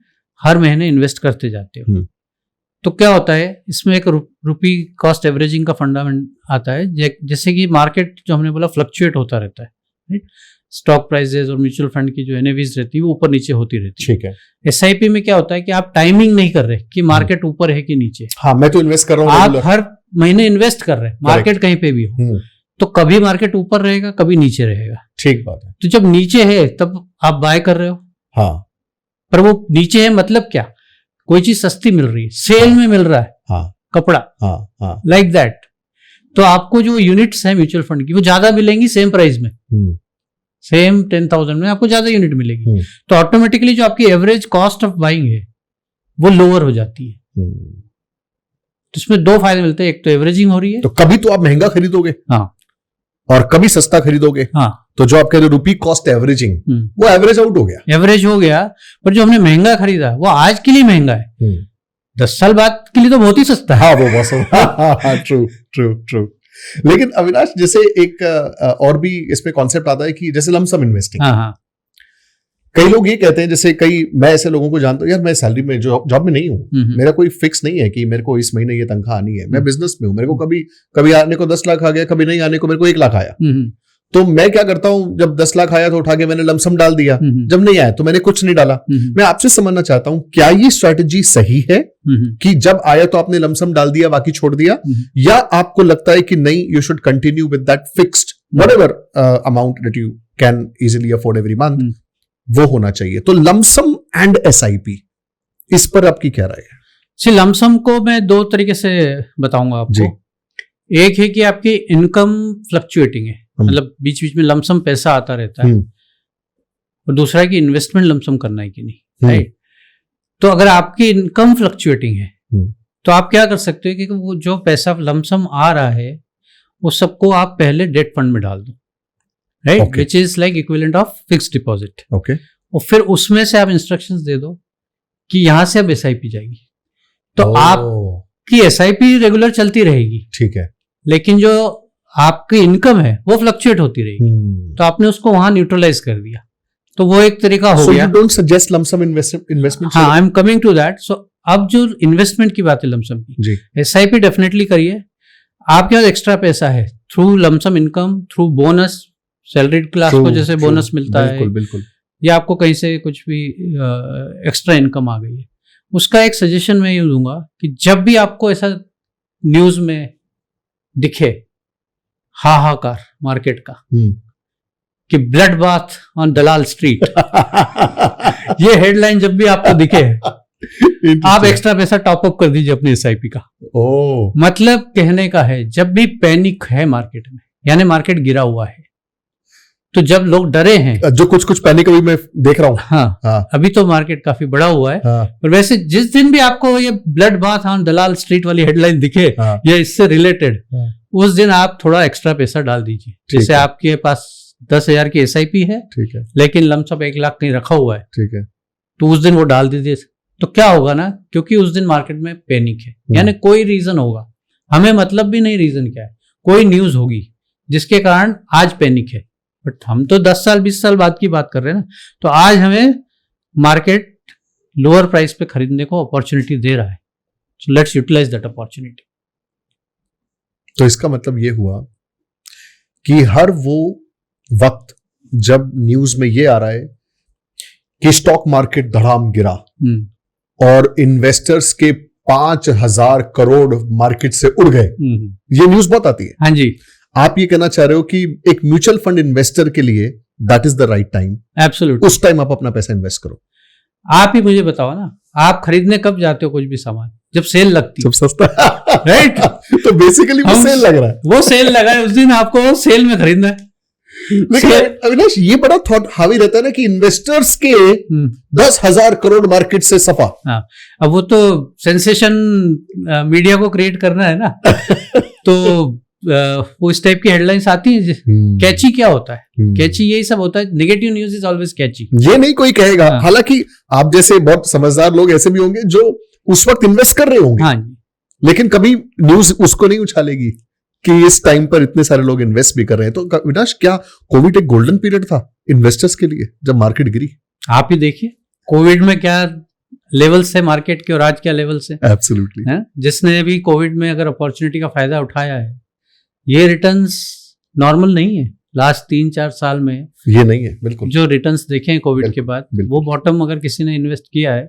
[SPEAKER 1] हर महीने इन्वेस्ट करते जाते हो, तो क्या होता है इसमें एक रुपी कॉस्ट एवरेजिंग का फंडामेंट आता है। जैसे कि मार्केट जो हमने बोला फ्लक्चुएट होता रहता है, राइट? स्टॉक प्राइसेस और म्यूचुअल फंड की जो एनएवीज रहती है वो ऊपर नीचे होती रहती है।
[SPEAKER 2] ठीक है।
[SPEAKER 1] एसआईपी में क्या होता है कि आप टाइमिंग नहीं कर रहे कि मार्केट ऊपर है कि नीचे।
[SPEAKER 2] हाँ, मैं तो इन्वेस्ट कर रहा हूँ,
[SPEAKER 1] आप हर महीने इन्वेस्ट कर रहे हैं, मार्केट कहीं पे भी हो, तो कभी मार्केट ऊपर रहेगा, कभी नीचे रहेगा।
[SPEAKER 2] ठीक बात है।
[SPEAKER 1] तो जब नीचे है तब आप बाय कर रहे हो।
[SPEAKER 2] हाँ,
[SPEAKER 1] पर वो नीचे है मतलब क्या, कोई चीज सस्ती मिल रही है, सेल में मिल रहा है,
[SPEAKER 2] हाँ,
[SPEAKER 1] कपड़ा,
[SPEAKER 2] हाँ,
[SPEAKER 1] लाइक दैट, तो आपको जो यूनिट्स है म्यूचुअल फंड की वो ज्यादा मिलेंगी सेम प्राइस में, सेम 10,000 में आपको ज्यादा यूनिट मिलेगी, तो ऑटोमेटिकली जो आपकी एवरेज कॉस्ट ऑफ बाइंग है वो लोअर हो जाती है। तो इसमें दो फायदे मिलते हैं, एक तो एवरेजिंग हो रही है,
[SPEAKER 2] तो कभी तो आप महंगा खरीदोगे,
[SPEAKER 1] हाँ,
[SPEAKER 2] और कभी सस्ता खरीदोगे,
[SPEAKER 1] हाँ,
[SPEAKER 2] तो जो आप कह रहे रुपी कॉस्ट एवरेजिंग, वो एवरेज आउट हो गया,
[SPEAKER 1] एवरेज हो गया। पर जो हमने महंगा खरीदा वो आज के लिए महंगा है, 10 साल बाद के लिए तो बहुत ही सस्ता है।
[SPEAKER 2] हाँ, वो बहुत ट्रू ट्रू ट्रू। लेकिन अविनाश, जैसे एक और भी इसमें कॉन्सेप्ट आता है कि जैसे लमसम इन्वेस्टिंग,
[SPEAKER 1] हाँ, हाँ,
[SPEAKER 2] कई लोग ये कहते हैं, जैसे मैं ऐसे लोगों को जानता हूँ, यार मैं सैलरी में जॉब में नहीं हूँ, मेरा कोई फिक्स नहीं है कि मेरे को इस महीने ये तनख्वाह आनी है, मैं बिजनेस में हूँ, मेरे को कभी आने को 10 लाख आ गया, कभी नहीं आने को मेरे को 1 लाख आया, तो मैं क्या करता हूं, जब 10 लाख आया तो उठा के मैंने लमसम डाल दिया, जब नहीं आया तो मैंने कुछ नहीं डाला। मैं आपसे समझना चाहता हूं, क्या ये स्ट्रैटेजी सही है कि जब आया तो आपने लमसम डाल दिया, बाकी छोड़ दिया, या आपको लगता है कि नहीं, you should continue with that fixed whatever amount that you can easily afford every month, वो होना चाहिए? तो लमसम एंड एसआईपी, इस पर आपकी क्या राय है?
[SPEAKER 1] सी लमसम को मैं दो तरीके से बताऊंगा आपको। एक है कि आपकी इनकम फ्लक्चुएटिंग है, मतलब बीच बीच में लमसम पैसा आता रहता है, और दूसरा है कि इन्वेस्टमेंट लमसम करना है कि नहीं, राइट? तो अगर आपकी इनकम फ्लक्चुएटिंग है तो आप क्या कर सकते हो कि वो जो पैसा लमसम आ रहा है वो सबको आप पहले डेट फंड में डाल दो, right, which is like equivalent of fixed deposit.
[SPEAKER 2] Okay,
[SPEAKER 1] और फिर उसमें से आप इंस्ट्रक्शंस दे दो कि यहां से अब एसआईपी जाएगी, तो आपकी एसआईपी रेगुलर चलती रहेगी,
[SPEAKER 2] ठीक है,
[SPEAKER 1] लेकिन जो आपकी इनकम है वो फ्लक्चुएट होती रहेगी, तो आपने उसको वहां न्यूट्रलाइज कर दिया, तो वो एक तरीका हो गया।
[SPEAKER 2] You don't suggest lump sum investment?
[SPEAKER 1] हाँ, I am coming to that. So अब जो इन्वेस्टमेंट की बात है लमसम की, एसआईपी डेफिनेटली करिए। आपके पास एक्स्ट्रा पैसा है, through lump sum income, through bonus, salaried class को जैसे बोनस मिलता है,
[SPEAKER 2] बिल्कुल,
[SPEAKER 1] या आपको कहीं से कुछ भी एक्स्ट्रा इनकम आ गई है, उसका एक सजेशन मैं ये दूंगा कि जब भी आपको ऐसा न्यूज में दिखे हाहाकार मार्केट का कि blood bath on Dalal street, ये हेडलाइन जब भी आपको दिखे आप एक्स्ट्रा पैसा टॉप अप कर दीजिए अपने एसआईपी का। मतलब कहने का है, जब भी पैनिक है मार्केट में, यानी मार्केट गिरा हुआ है, तो जब लोग डरे हैं,
[SPEAKER 2] जो कुछ पैनिक अभी मैं देख रहा हूं,
[SPEAKER 1] हाँ, अभी तो मार्केट काफी बड़ा हुआ है, पर वैसे जिस दिन भी आपको ये blood bath on Dalal street वाली हेडलाइन दिखे या इससे रिलेटेड, उस दिन आप थोड़ा एक्स्ट्रा पैसा डाल दीजिए। जैसे आपके पास 10,000 की एसआईपी है, ठीक है, लेकिन लमसम 1 लाख कहीं रखा हुआ है, ठीक है, तो उस दिन वो डाल दीजिए। तो क्या होगा ना, क्योंकि उस दिन मार्केट में पैनिक है, यानी कोई रीजन होगा, हमें मतलब भी नहीं रीजन क्या है, कोई न्यूज होगी जिसके कारण आज पैनिक है, बट हम तो 10 साल 20 साल बाद की बात कर रहे हैं ना, तो आज हमें मार्केट लोअर प्राइस पे खरीदने को अपॉर्चुनिटी दे रहा है, so let's utilize that opportunity.
[SPEAKER 2] तो इसका मतलब ये हुआ कि हर वो वक्त जब न्यूज में ये आ रहा है कि स्टॉक मार्केट धड़ाम गिरा और इन्वेस्टर्स के 5,000 करोड़ मार्केट से उड़ गए, ये न्यूज बहुत आती है।
[SPEAKER 1] हाँ जी,
[SPEAKER 2] आप ये कहना चाह रहे हो कि एक म्यूचुअल फंड इन्वेस्टर के लिए that is the right time?
[SPEAKER 1] Absolutely,
[SPEAKER 2] उस टाइम आप अपना पैसा इन्वेस्ट करो।
[SPEAKER 1] आप ही मुझे बताओ ना, आप खरीदने कब जाते हो कुछ भी सामान? जब सेल लगती है,
[SPEAKER 2] जब सस्ता,
[SPEAKER 1] राइट?
[SPEAKER 2] तो बेसिकली वो सेल लग रहा है,
[SPEAKER 1] वो सेल लगा है, उस दिन आपको सेल में खरीदना है।
[SPEAKER 2] लेकिन अविनाश, ये बड़ा थॉट हावी रहता है ना कि इन्वेस्टर्स के 10,000 करोड़ मार्केट से सफा।
[SPEAKER 1] हाँ, अब वो तो सेंसेशन मीडिया को क्रिएट करना है ना, तो वो इस टाइप की हेडलाइंस आती हैं। कैची क्या होता है? कैची यही सब होता है, नेगेटिव न्यूज इज ऑलवेज कैची।
[SPEAKER 2] ये नहीं कोई कहेगा, हालांकि आप जैसे बहुत समझदार लोग ऐसे भी होंगे जो उस वक्त इन्वेस्ट कर रहे होंगे, हाँ, लेकिन कभी न्यूज उसको नहीं उछालेगी कि इस टाइम पर इतने सारे लोग इन्वेस्ट भी कर रहे हैं। तो अविनाश, क्या कोविड एक गोल्डन पीरियड था इन्वेस्टर्स के लिए जब मार्केट गिरी?
[SPEAKER 1] आप ही देखिए, कोविड में क्या लेवल्स थे मार्केट के और आज क्या लेवल्स है,
[SPEAKER 2] एब्सोल्युटली
[SPEAKER 1] है? जिसने भी कोविड में अगर अपॉर्चुनिटी का फायदा उठाया है, ये रिटर्न्स नॉर्मल नहीं है। लास्ट 3-4 साल में
[SPEAKER 2] ये नहीं है, बिल्कुल
[SPEAKER 1] जो रिटर्न्स देखे हैं कोविड के बाद, वो बॉटम अगर किसी ने इन्वेस्ट किया है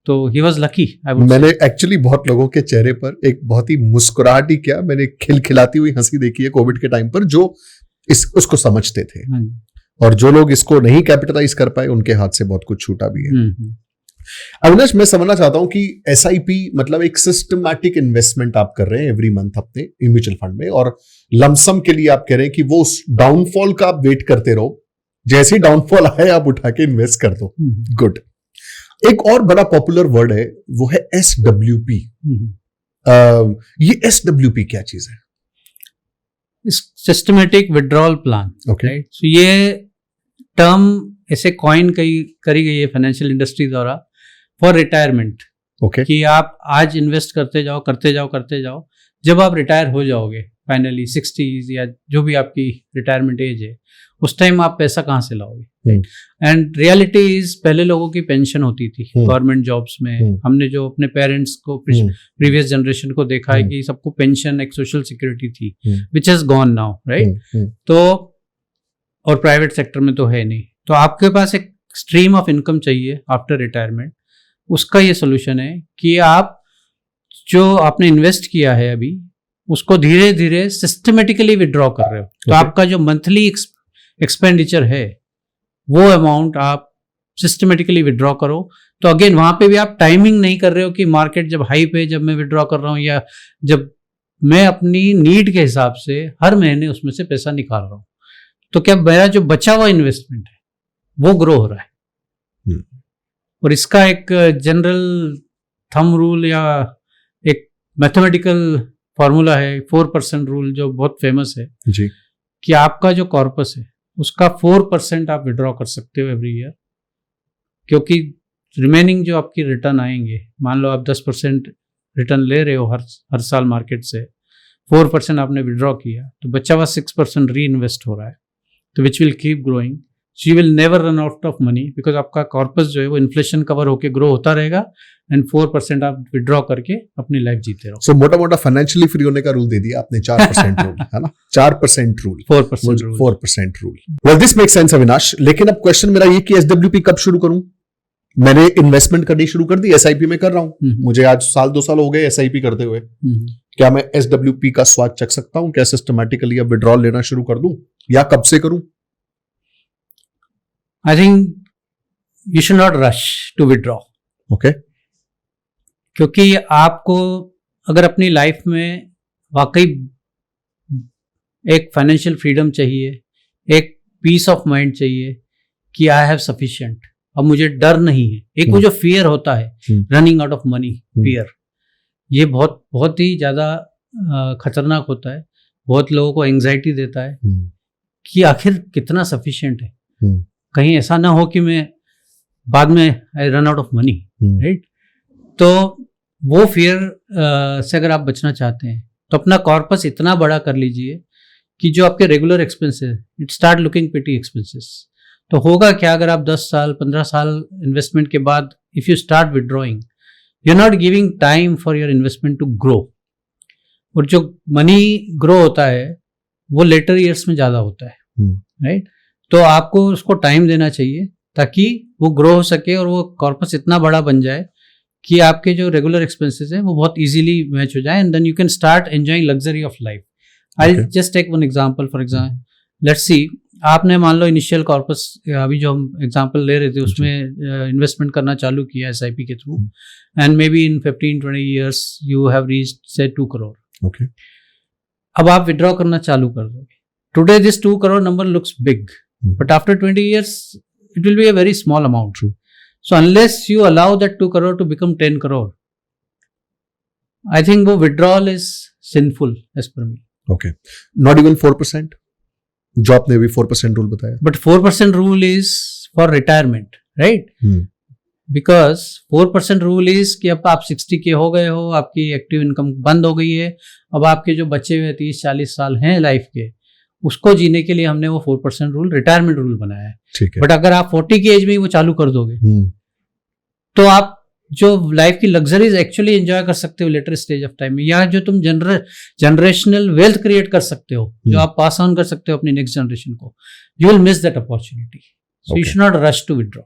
[SPEAKER 1] तो ही वाज लकी।
[SPEAKER 2] मैंने एक्चुअली बहुत लोगों के चेहरे पर एक बहुत ही मुस्कुराहट ही क्या, मैंने खिलखिलाती हुई हंसी देखी है कोविड के टाइम पर, जो उसको समझते थे, और जो लोग इसको नहीं कैपिटलाइज कर पाए उनके हाथ से बहुत कुछ छूटा भी है। अविनाश, मैं समझना चाहता हूं कि SIP मतलब एक सिस्टमैटिक इन्वेस्टमेंट आप कर रहे हैं एवरी मंथ अपने म्यूचुअल फंड में, और लमसम के लिए आप कह रहे हैं कि वो डाउनफॉल का आप वेट करते रहो, जैसे ही डाउनफॉल आए आप उठा के इन्वेस्ट कर दो। गुड। एक और बड़ा पॉपुलर वर्ड है, वो है SWP। ये SWP क्या चीज है?
[SPEAKER 1] Systematic withdrawal plan.
[SPEAKER 2] ओके,
[SPEAKER 1] सो ये टर्म ऐसे कॉइन करी गई है फाइनेंशियल इंडस्ट्री द्वारा फॉर रिटायरमेंट।
[SPEAKER 2] ओके,
[SPEAKER 1] कि आप आज इन्वेस्ट करते जाओ, जब आप रिटायर हो जाओगे फाइनली 60s या जो भी आपकी रिटायरमेंट एज है, उस टाइम आप पैसा कहाँ से लाओगे? एंड रियलिटी इज, पहले लोगों की पेंशन होती थी गवर्नमेंट जॉब्स में। हमने जो अपने पेरेंट्स को, प्रीवियस जनरेशन को देखा है कि सबको पेंशन एक सोशल सिक्योरिटी थी, which has gone now, right? तो और प्राइवेट सेक्टर में तो है नहीं, तो आपके पास एक स्ट्रीम ऑफ इनकम चाहिए आफ्टर रिटायरमेंट। उसका ये सोल्यूशन है कि आप जो आपने इन्वेस्ट किया है अभी, उसको धीरे धीरे सिस्टमेटिकली विड्रॉ कर रहे हो। तो आपका जो मंथली एक्सपेंडिचर है, वो अमाउंट आप सिस्टमेटिकली विड्रॉ करो। तो अगेन वहां पे भी आप टाइमिंग नहीं कर रहे हो कि मार्केट जब हाई पे जब मैं विड्रॉ कर रहा हूं, या जब मैं अपनी नीड के हिसाब से हर महीने उसमें से पैसा निकाल रहा हूं। तो क्या मेरा जो बचा हुआ इन्वेस्टमेंट है वो ग्रो हो रहा है। और इसका एक जनरल थंब रूल या एक मैथमेटिकल फॉर्मूला है, 4% रूल, जो बहुत फेमस है
[SPEAKER 2] जी,
[SPEAKER 1] कि आपका जो कॉर्पस है उसका 4% आप विड्रॉ कर सकते हो एवरी ईयर, क्योंकि रिमेनिंग जो आपकी रिटर्न आएंगे, मान लो आप 10% रिटर्न ले रहे हो हर साल मार्केट से, 4% आपने विड्रॉ किया, तो बचा हुआ 6% री इन्वेस्ट हो रहा है, तो which will keep growing. So you will never run out of money, because आपका कॉर्पस जो है वो इन्फ्लेशन कवर होकर ग्रो होता रहेगा, एंड 4% आप विड्रॉ करके अपनी लाइफ जीते रहो।
[SPEAKER 2] सो मोटा मोटा फाइनेंशियली फ्री होने का रूल दे दिया आपने, 4% रूल, है ना? 4% rule, 4% rule. Well, this make sense Avinash. लेकिन अब क्वेश्चन मेरा ये कि SWP कब शुरू करूं? मैंने इन्वेस्टमेंट करनी शुरू कर दी, SIP में कर रहा हूं, मुझे आज 1-2 साल हो गए SIP करते हुए। क्या मैं SWP का स्वाद चख सकता हूं? क्या सिस्टमैटिकली अब विड्रॉल लेना शुरू कर दूं, या कब से करूं?
[SPEAKER 1] I think you should not rush to withdraw.
[SPEAKER 2] Okay.
[SPEAKER 1] क्योंकि आपको अगर अपनी लाइफ में वाकई एक फाइनेंशियल फ्रीडम चाहिए, एक पीस ऑफ माइंड चाहिए कि आई हैव सफिशिएंट, अब मुझे डर नहीं है। एक वो जो फियर होता है, running out of money fear, ये बहुत बहुत ही ज़्यादा खतरनाक होता है। बहुत लोगों को एंग्जाइटी देता है कि आखिर कितना सफिशिएंट है, कहीं ऐसा ना हो कि मैं बाद में I run out of money, right? तो वो फियर से अगर आप बचना चाहते हैं तो अपना कॉर्पस इतना बड़ा कर लीजिए कि जो आपके regular expenses, it start looking petty expenses. तो होगा क्या, अगर आप 10 साल 15 साल इन्वेस्टमेंट के बाद if you start withdrawing, you are not giving time for your investment to grow. और जो मनी ग्रो होता है वो लेटर ईयर्स में ज़्यादा होता है, राइट? तो आपको उसको टाइम देना चाहिए ताकि वो ग्रो हो सके और वो कॉर्पस इतना बड़ा बन जाए कि आपके जो रेगुलर एक्सपेंसेस हैं वो बहुत इजीली मैच हो जाए, and then you can start enjoying luxury of life. I just take one example. For example, let's see, आपने मान लो इनिशियल कॉर्पस, अभी जो हम एग्जांपल ले रहे थे उसमें इन्वेस्टमेंट करना चालू किया SIP के through, and may be in 15-20 years you have reached से 2 करोड़।
[SPEAKER 2] ओके,
[SPEAKER 1] अब आप विड्रॉ करना चालू कर दोगे। Today this 2 crore number looks big, but after 20 years it will be a very small amount.
[SPEAKER 2] True.
[SPEAKER 1] So unless you allow that 2 crore to become 10 crore, I think वो withdrawal is sinful as per me.
[SPEAKER 2] Okay, not even 4%, जो आपने अभी 4% rule बताया।
[SPEAKER 1] But 4% rule is for retirement, right? Because 4% rule is कि अब आप 60 के हो गए हो, आपकी एक्टिव इनकम बंद हो गई है, अब आपके जो बचे हुए 30-40 साल हैं लाइफ के, उसको जीने के लिए हमने वो 4% रूल, रिटायरमेंट रूल बनाया है।
[SPEAKER 2] ठीक है।
[SPEAKER 1] बट अगर आप 40 की एज में ही वो चालू कर दोगे तो आप जो लाइफ की लग्जरीज एक्चुअली एंजॉय कर सकते हो लेटर स्टेज ऑफ टाइम में, या जो तुम जनरेशनल वेल्थ क्रिएट कर सकते हो, जो आप पास ऑन कर सकते हो अपनी नेक्स्ट जनरेशन को, you will miss that opportunity. So you should not rush to withdraw.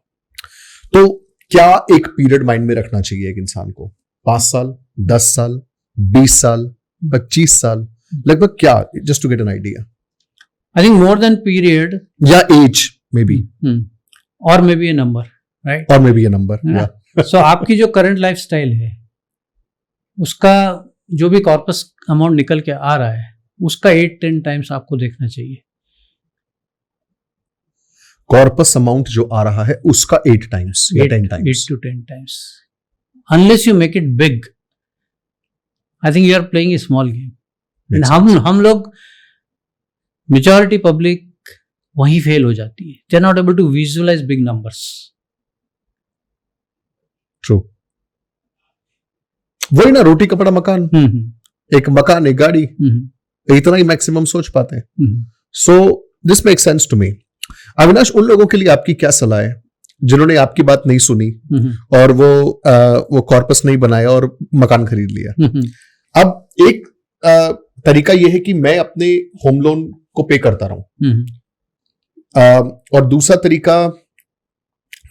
[SPEAKER 2] तो क्या एक पीरियड माइंड में रखना चाहिए एक इंसान को? 5 साल, 10 साल, 20 साल, 25 साल, लगभग क्या, just to get an idea?
[SPEAKER 1] I think more than period
[SPEAKER 2] या एज मे बी,
[SPEAKER 1] और may be a number, right?
[SPEAKER 2] और मे बी ए नंबर.
[SPEAKER 1] सो आपकी जो करंट लाइफ स्टाइल है, उसका जो भी कॉर्पस अमाउंट निकल के आ रहा है, उसका 8-10 टाइम्स आपको देखना चाहिए.
[SPEAKER 2] कॉर्पस अमाउंट जो आ रहा है उसका 8 टाइम्स या 10 times.
[SPEAKER 1] 8 to 10 times. Unless you make it big, I think you are playing a small game. And हम लोग majority public वहीं फेल हो जाती है. They are not able to visualize big numbers.
[SPEAKER 2] True. वही ना, रोटी कपड़ा मकान. एक मकान, एक गाड़ी, इतना ही मैक्सिमम सोच पाते हैं. So this makes sense to me. Avinash, उन लोगों के लिए आपकी क्या सलाह है जिन्होंने आपकी बात नहीं सुनी और वो कॉर्पस नहीं बनाया और मकान खरीद लिया? अब एक तरीका यह है कि मैं अपने होम लोन को पे करता रहूं, और दूसरा तरीका,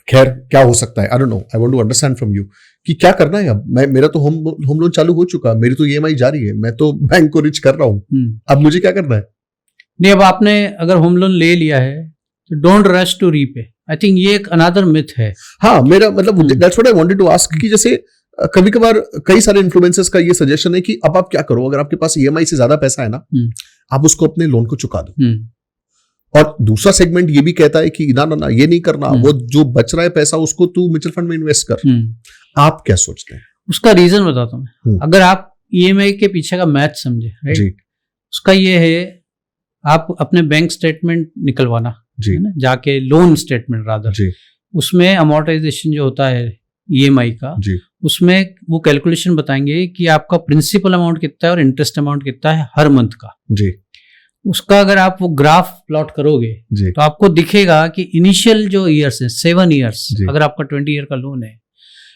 [SPEAKER 2] खैर क्या हो सकता है, I don't know, I want to understand from you कि क्या करना है. अब मेरा तो होम लोन चालू हो चुका, मेरी तो ईएमआई जारी है, मैं तो बैंक को रिच कर रहा हूं. अब मुझे क्या करना है?
[SPEAKER 1] नहीं, अब आपने अगर होम लोन ले लिया है तो don't rush to repay. I think ये एक अनदर मिथ है.
[SPEAKER 2] हाँ, मेरा मतलब that's what I wanted to ask कि जैसे कभी कभार कई सारे इन्फ्लुएंसर्स का ये सजेशन है कि अब आप क्या करो, अगर आपके पास ईएमआई से ज्यादा पैसा है ना, आप उसको अपने लोन को चुका दो. और दूसरा सेगमेंट ये भी कहता है कि ना ना ना, ये नहीं करना, वो जो बच रहा है पैसा उसको तू म्यूचुअल फंड में इन्वेस्ट कर. आप क्या सोचते हैं?
[SPEAKER 1] उसका रीजन बताता हूँ मैं. अगर आप ईएमआई के पीछे का मैथ समझे, राइट, उसका ये है, आप अपने बैंक स्टेटमेंट निकलवाना, है ना, जाके लोन स्टेटमेंट रादर, उसमें अमोर्टाइजेशन जो होता है ईएमआई का, उसमें वो कैलकुलेशन बताएंगे कि आपका प्रिंसिपल अमाउंट कितना है और इंटरेस्ट अमाउंट कितना है हर मंथ का. उसका अगर आप वो ग्राफ प्लॉट करोगे तो आपको दिखेगा कि इनिशियल जो ईयर्स है, 7 ईयर्स, अगर आपका 20 ईयर का लोन है,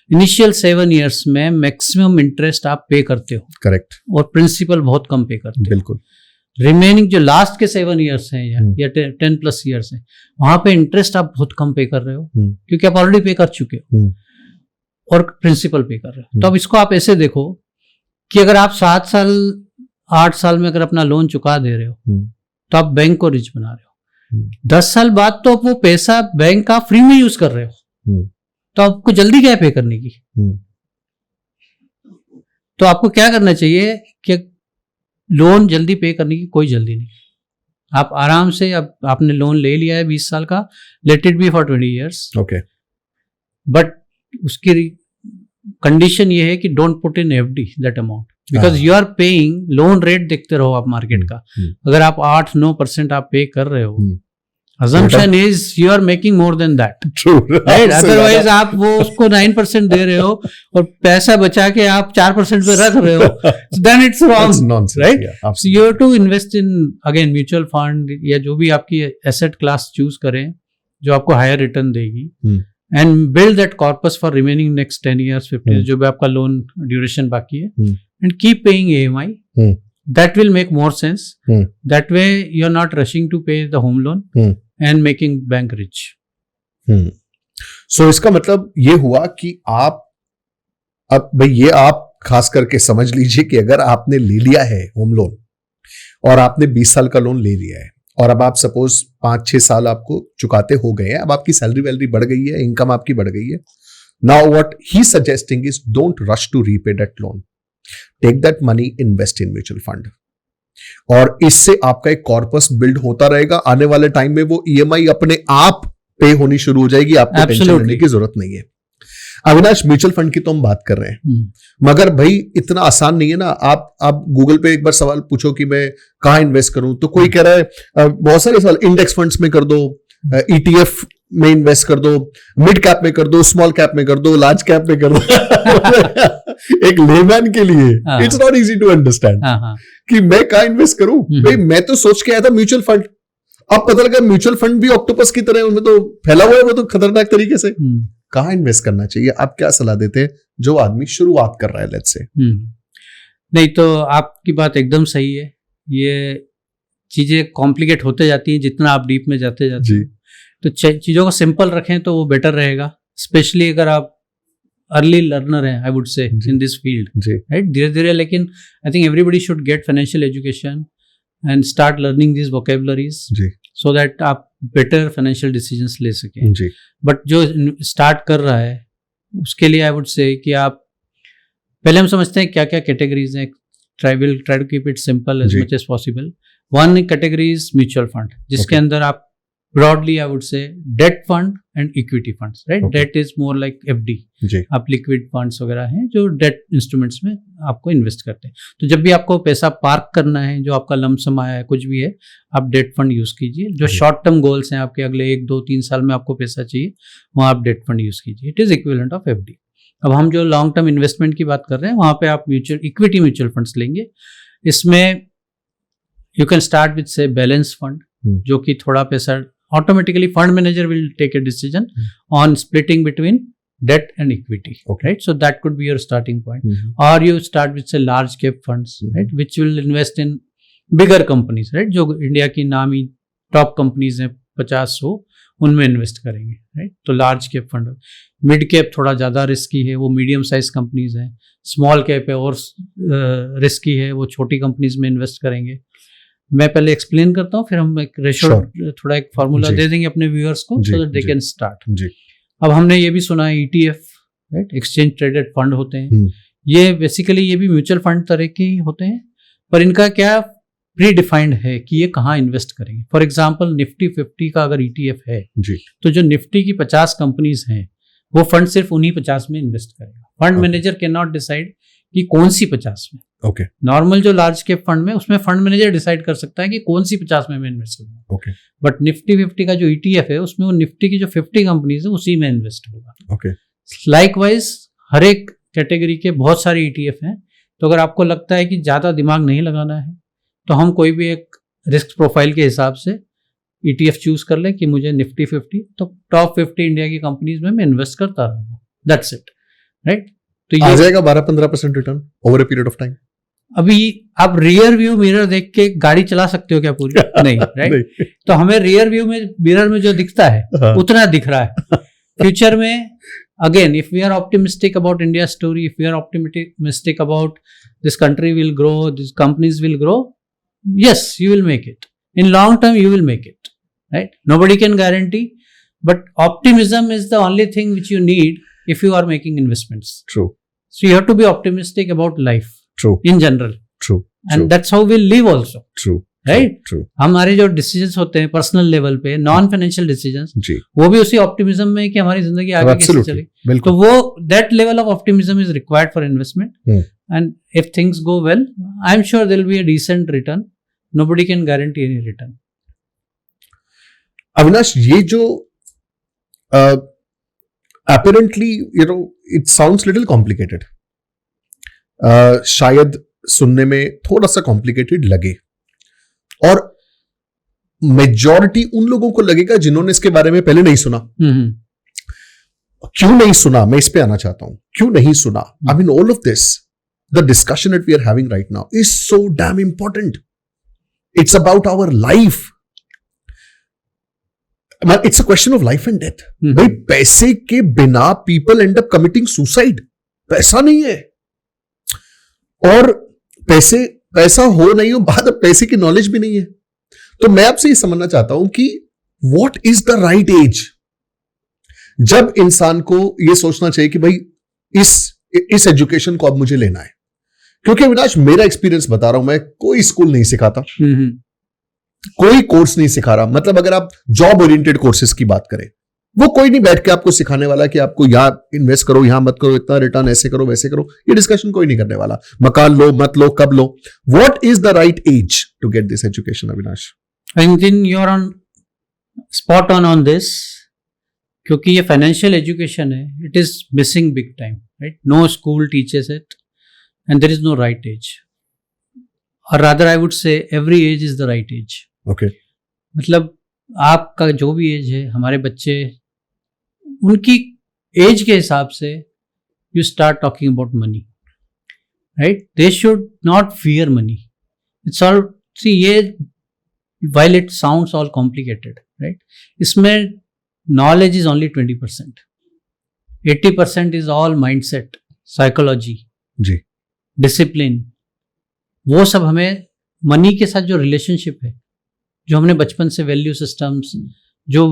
[SPEAKER 1] इनिशियल 7 ईयर्स में मैक्सिमम इंटरेस्ट आप पे करते हो. करेक्ट. और प्रिंसिपल बहुत कम पे करते हो. बिल्कुल. रिमेनिंग जो लास्ट के 7 ईयर्स हैं या 10+ ईयर्स हैं, वहां पे इंटरेस्ट आप बहुत कम पे कर रहे हो, क्योंकि आप ऑलरेडी पे कर चुके हो और प्रिंसिपल पे कर रहे हो. तो अब इसको आप ऐसे देखो कि अगर आप 7 साल 8 साल में अगर अपना लोन चुका दे रहे हो तो आप बैंक को रिच बना रहे हो. 10 साल बाद तो आप वो पैसा बैंक का फ्री में यूज कर रहे हो, तो आपको जल्दी क्या है पे करने की? तो आपको क्या करना चाहिए कि लोन जल्दी पे करने की कोई जल्दी नहीं. आप आराम से, अब आपने लोन ले लिया है 20 साल का, let it be for 20 years. Okay. But उसकी कंडीशन ये है कि don't put in FD that amount, because you are paying loan rate. देखते रहो आप मार्केट का, अगर आप 8-9% आप पे कर रहे हो, assumption is you are making more than that. True. Right? Otherwise आप वो उसको 9% दे रहे हो और पैसा बचा के आप 4% पे रख रहे हो, then it's wrong. That's nonsense. Right? Yeah, so you have to invest in again mutual fund या जो भी आपकी asset class choose करें जो आपको higher return देगी, and build that corpus for remaining next 10 years, 15 years, जो भी आपका loan duration बाकी है, and keep paying EMI. That will make more sense. That way you are not rushing to pay the home loan and making bank rich.
[SPEAKER 2] So इसका मतलब ये हुआ कि आप, अब भाई ये आप खास करके समझ लीजिए कि अगर आपने ले लिया है होम लोन और आपने 20 साल का लोन ले लिया है और अब आप सपोज 5-6 साल आपको चुकाते हो गए हैं, अब आपकी सैलरी वैलरी बढ़ गई है, इनकम आपकी बढ़ गई है. Now what he suggesting is don't rush to repay that loan. Take that money, invest in mutual fund, और इससे आपका एक कॉर्पस बिल्ड होता रहेगा. आने वाले टाइम में वो ईएमआई अपने आप पे होनी शुरू हो जाएगी, आपको टेंशन लेने की जरूरत नहीं है. अविनाश, म्यूचुअल फंड की तो हम बात कर रहे हैं, मगर भाई इतना आसान नहीं है ना. आप गूगल पे एक बार सवाल पूछो कि मैं कहां इन्वेस्ट करूं, तो कोई कह रहा है बहुत सारे सवाल, इंडेक्स फंड्स में कर दो, ETF में इन्वेस्ट कर दो, मिड कैप में कर दो, स्मॉल कैप में कर दो, लार्ज कैप में कर दो. एक लेमैन के लिए it's not easy to understand कि मैं कहां इन्वेस्ट करूं. भाई मैं तो सोच के आया था म्यूचुअल फंड, अब पता लगा म्यूचुअल फंड भी ऑक्टोपस की तरह, उनमें तो फैला हुआ है वो तो खतरनाक तरीके से. कहाँ इन्वेस्ट करना चाहिए, आप क्या सलाह देते हैं जो आदमी शुरुआत कर रहा है लेट्स से?
[SPEAKER 1] नहीं, तो आपकी बात एकदम सही है। ये चीजें कॉम्प्लिकेट होते जाती हैं जितना आप डीप में जाते जाते हैं, तो चीजों को सिंपल रखें तो वो बेटर रहेगा, स्पेशली अगर आप अर्ली लर्नर हैं, आई वुड से, इन दिस फील्ड, राइट। धीरे धीरे, लेकिन I think everybody should get financial education and start learning this vocabularies so that आप बेटर फाइनेंशियल डिसीजंस ले सकें। बट जो स्टार्ट कर रहा है उसके लिए आई वुड से कि आप पहले हम समझते हैं क्या क्या कैटेगरीज हैं। Try to keep it simple as much as possible. One category is mutual fund, जिसके अंदर आप broadly I would say debt fund and equity funds, right. Debt is more like FD, आप लिक्विड फंड्स वगैरह हैं जो debt instruments में आपको invest करते हैं। तो जब भी आपको पैसा पार्क करना है, जो आपका लमसम आया है, कुछ भी है, आप डेट फंड यूज कीजिए। जो शॉर्ट टर्म गोल्स हैं आपके, अगले 1, 2, 3 साल में आपको पैसा चाहिए, वहाँ आप डेट फंड यूज कीजिए। It is equivalent of FD. अब हम जो लॉन्ग टर्म इन्वेस्टमेंट की बात कर रहे हैं, वहाँ पे आप इक्विटी म्यूचुअल फंड्स लेंगे। इसमें यू कैन स्टार्ट विद से बैलेंस फंड, जो कि थोड़ा पैसा automatically fund manager will take a decision on splitting between debt and equity, right? So that could be your starting point. Or you start with say large cap funds, right, which will invest in bigger companies, right, जो India की नामी top companies हैं 50-100, उनमें invest करेंगे, right. तो large cap fund. Mid cap थोड़ा ज़्यादा risky है, वो मीडियम साइज कंपनीज हैं। स्मॉल कैप है और रिस्की है, वो छोटी कंपनीज में इन्वेस्ट करेंगे। मैं पहले एक्सप्लेन करता हूँ, फिर हम एक रेशो थोड़ा एक फार्मूला दे देंगे अपने व्यूअर्स को, so that they can start. अब हमने ये भी सुना है ETF, right, exchange traded fund होते हैं। ये बेसिकली ये भी म्यूचुअल फंड तरह के ही होते हैं, पर इनका क्या प्री डिफाइंड है कि ये कहाँ इन्वेस्ट करेंगे। फॉर एग्जाम्पल निफ्टी 50 का अगर ETF है तो जो निफ्टी की 50 कंपनीज हैं, वो फंड सिर्फ उन्हीं 50 में इन्वेस्ट करेगा। Fund manager can not decide कि कौन सी 50 में। नॉर्मल जो लार्ज कैप फंड में, उसमें फंड मैनेजर डिसाइड कर सकता है कि कौन सी 50 में मैं इन्वेस्ट करूंगा। बट निफ्टी 50 का जो ETF है, उसमें वो निफ्टी की जो 50 कंपनीज है उसी में इन्वेस्ट होगा। लाइकवाइज हर एक कैटेगरी के बहुत सारे ETF हैं। तो अगर आपको लगता है कि ज्यादा दिमाग नहीं लगाना है, तो हम कोई भी एक रिस्क प्रोफाइल के हिसाब से ETF चूज कर ले कि मुझे निफ्टी 50, तो टॉप 50 इंडिया की कंपनीज में मैं इन्वेस्ट करता रहूंगा, दैट्स इट, राइट। तो
[SPEAKER 2] आ जाएगा 12-15% return over a period of time.
[SPEAKER 1] अभी आप रियर व्यू मिरर देख के गाड़ी चला सकते हो क्या पूरी? नहीं, राइट। तो हमें रियर व्यू में मिरर में जो दिखता है उतना दिख रहा है। फ्यूचर में again, if we are optimistic about India story, if we are optimistic about this country will grow, this companies will grow, yes, you will make it. In long term, you will make it, right? Nobody can guarantee, but optimism is the only thing which you need if you are making investments.
[SPEAKER 2] True.
[SPEAKER 1] So you have to be optimistic about life.
[SPEAKER 2] True.
[SPEAKER 1] In general.
[SPEAKER 2] True.
[SPEAKER 1] And that's how we'll live also.
[SPEAKER 2] True.
[SPEAKER 1] Right.
[SPEAKER 2] True.
[SPEAKER 1] हमारे जो decisions होते हैं personal level पे, non financial decisions, वो भी उसी optimism में कि हमारी जिंदगी आगे कैसे चले। तो वो that level of optimism is required for investment, and if things go well, I am sure there will be a decent return. Nobody can guarantee any return.
[SPEAKER 2] Avinash, ये जो apparently it sounds little complicated, शायद सुनने में थोड़ा सा complicated लगे, और majority उन लोगों को लगेगा जिन्होंने इसके बारे में पहले नहीं सुना। क्यों नहीं सुना, मैं इस पे आना चाहता हूं। क्यों नहीं सुना? I mean all of this, the discussion that we are having right now is so damn important. It's about our life, it's a question of life and death. भाई पैसे के बिना people end up committing suicide. पैसा नहीं है, और पैसा हो नहीं हो बात, पैसे की नॉलेज भी नहीं है। तो मैं आपसे ये समझना चाहता हूं कि what is the right age जब इंसान को ये सोचना चाहिए कि भाई इस एजुकेशन को अब मुझे लेना है। क्योंकि अविनाश, मेरा एक्सपीरियंस बता रहा हूं, मैं कोई स्कूल नहीं सिखाता, कोई कोर्स नहीं सिखा रहा। मतलब अगर आप जॉब ओरिएंटेड कोर्सेज की बात करें, वो कोई नहीं बैठ के आपको सिखाने वाला कि आपको यहां इन्वेस्ट करो, यहां मत करो, इतना रिटर्न ऐसे करो वैसे करो। ये डिस्कशन कोई नहीं करने वाला। मकान लो मत लो, कब लो। What is the right age to get this education, Avinash?
[SPEAKER 1] I think you are on spot on this, क्योंकि ये फाइनेंशियल एजुकेशन है, it is missing big time, right? No school teaches it and there is no right age, or rather I would say every age is the right age.
[SPEAKER 2] Okay,
[SPEAKER 1] मतलब आपका जो भी as है, हमारे बच्चे, उनकी as के हिसाब से you start talking about money, right? They should not fear money. It's all, see ये while it sounds all complicated, right? इसमें knowledge is only 20%. 80% is all mindset, psychology,
[SPEAKER 2] ji,
[SPEAKER 1] discipline. वो सब हमें मनी के साथ जो रिलेशनशिप है, जो हमने बचपन से वैल्यू सिस्टम्स, जो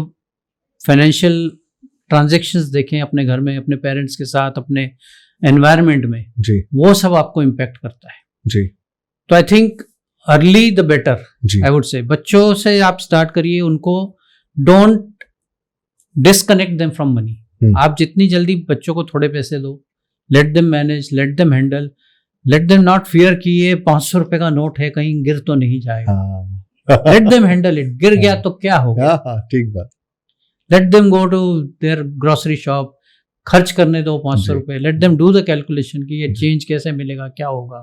[SPEAKER 1] फाइनेंशियल ट्रांजेक्शंस देखें अपने घर में, अपने पेरेंट्स के साथ, अपने एनवायरनमेंट में,
[SPEAKER 2] जी,
[SPEAKER 1] वो सब आपको इम्पैक्ट करता है.
[SPEAKER 2] जी.
[SPEAKER 1] तो I think early the better,
[SPEAKER 2] जी.
[SPEAKER 1] I would say. बच्चों से आप स्टार्ट करिए, उनको don't disconnect them from money. आप जितनी जल्दी बच्चों को थोड़े पैसे दो, let them manage, let them handle, let them not fear कि ये 500 रुपए का नोट है, कहीं गिर तो नहीं जाएगा. Let them handle it. गिर गया तो क्या होगा?
[SPEAKER 2] ठीक बात.
[SPEAKER 1] Let them go to their grocery shop, खर्च करने दो 500 रुपए. Let them do the calculation कि ये चेंज कैसे मिलेगा, क्या होगा,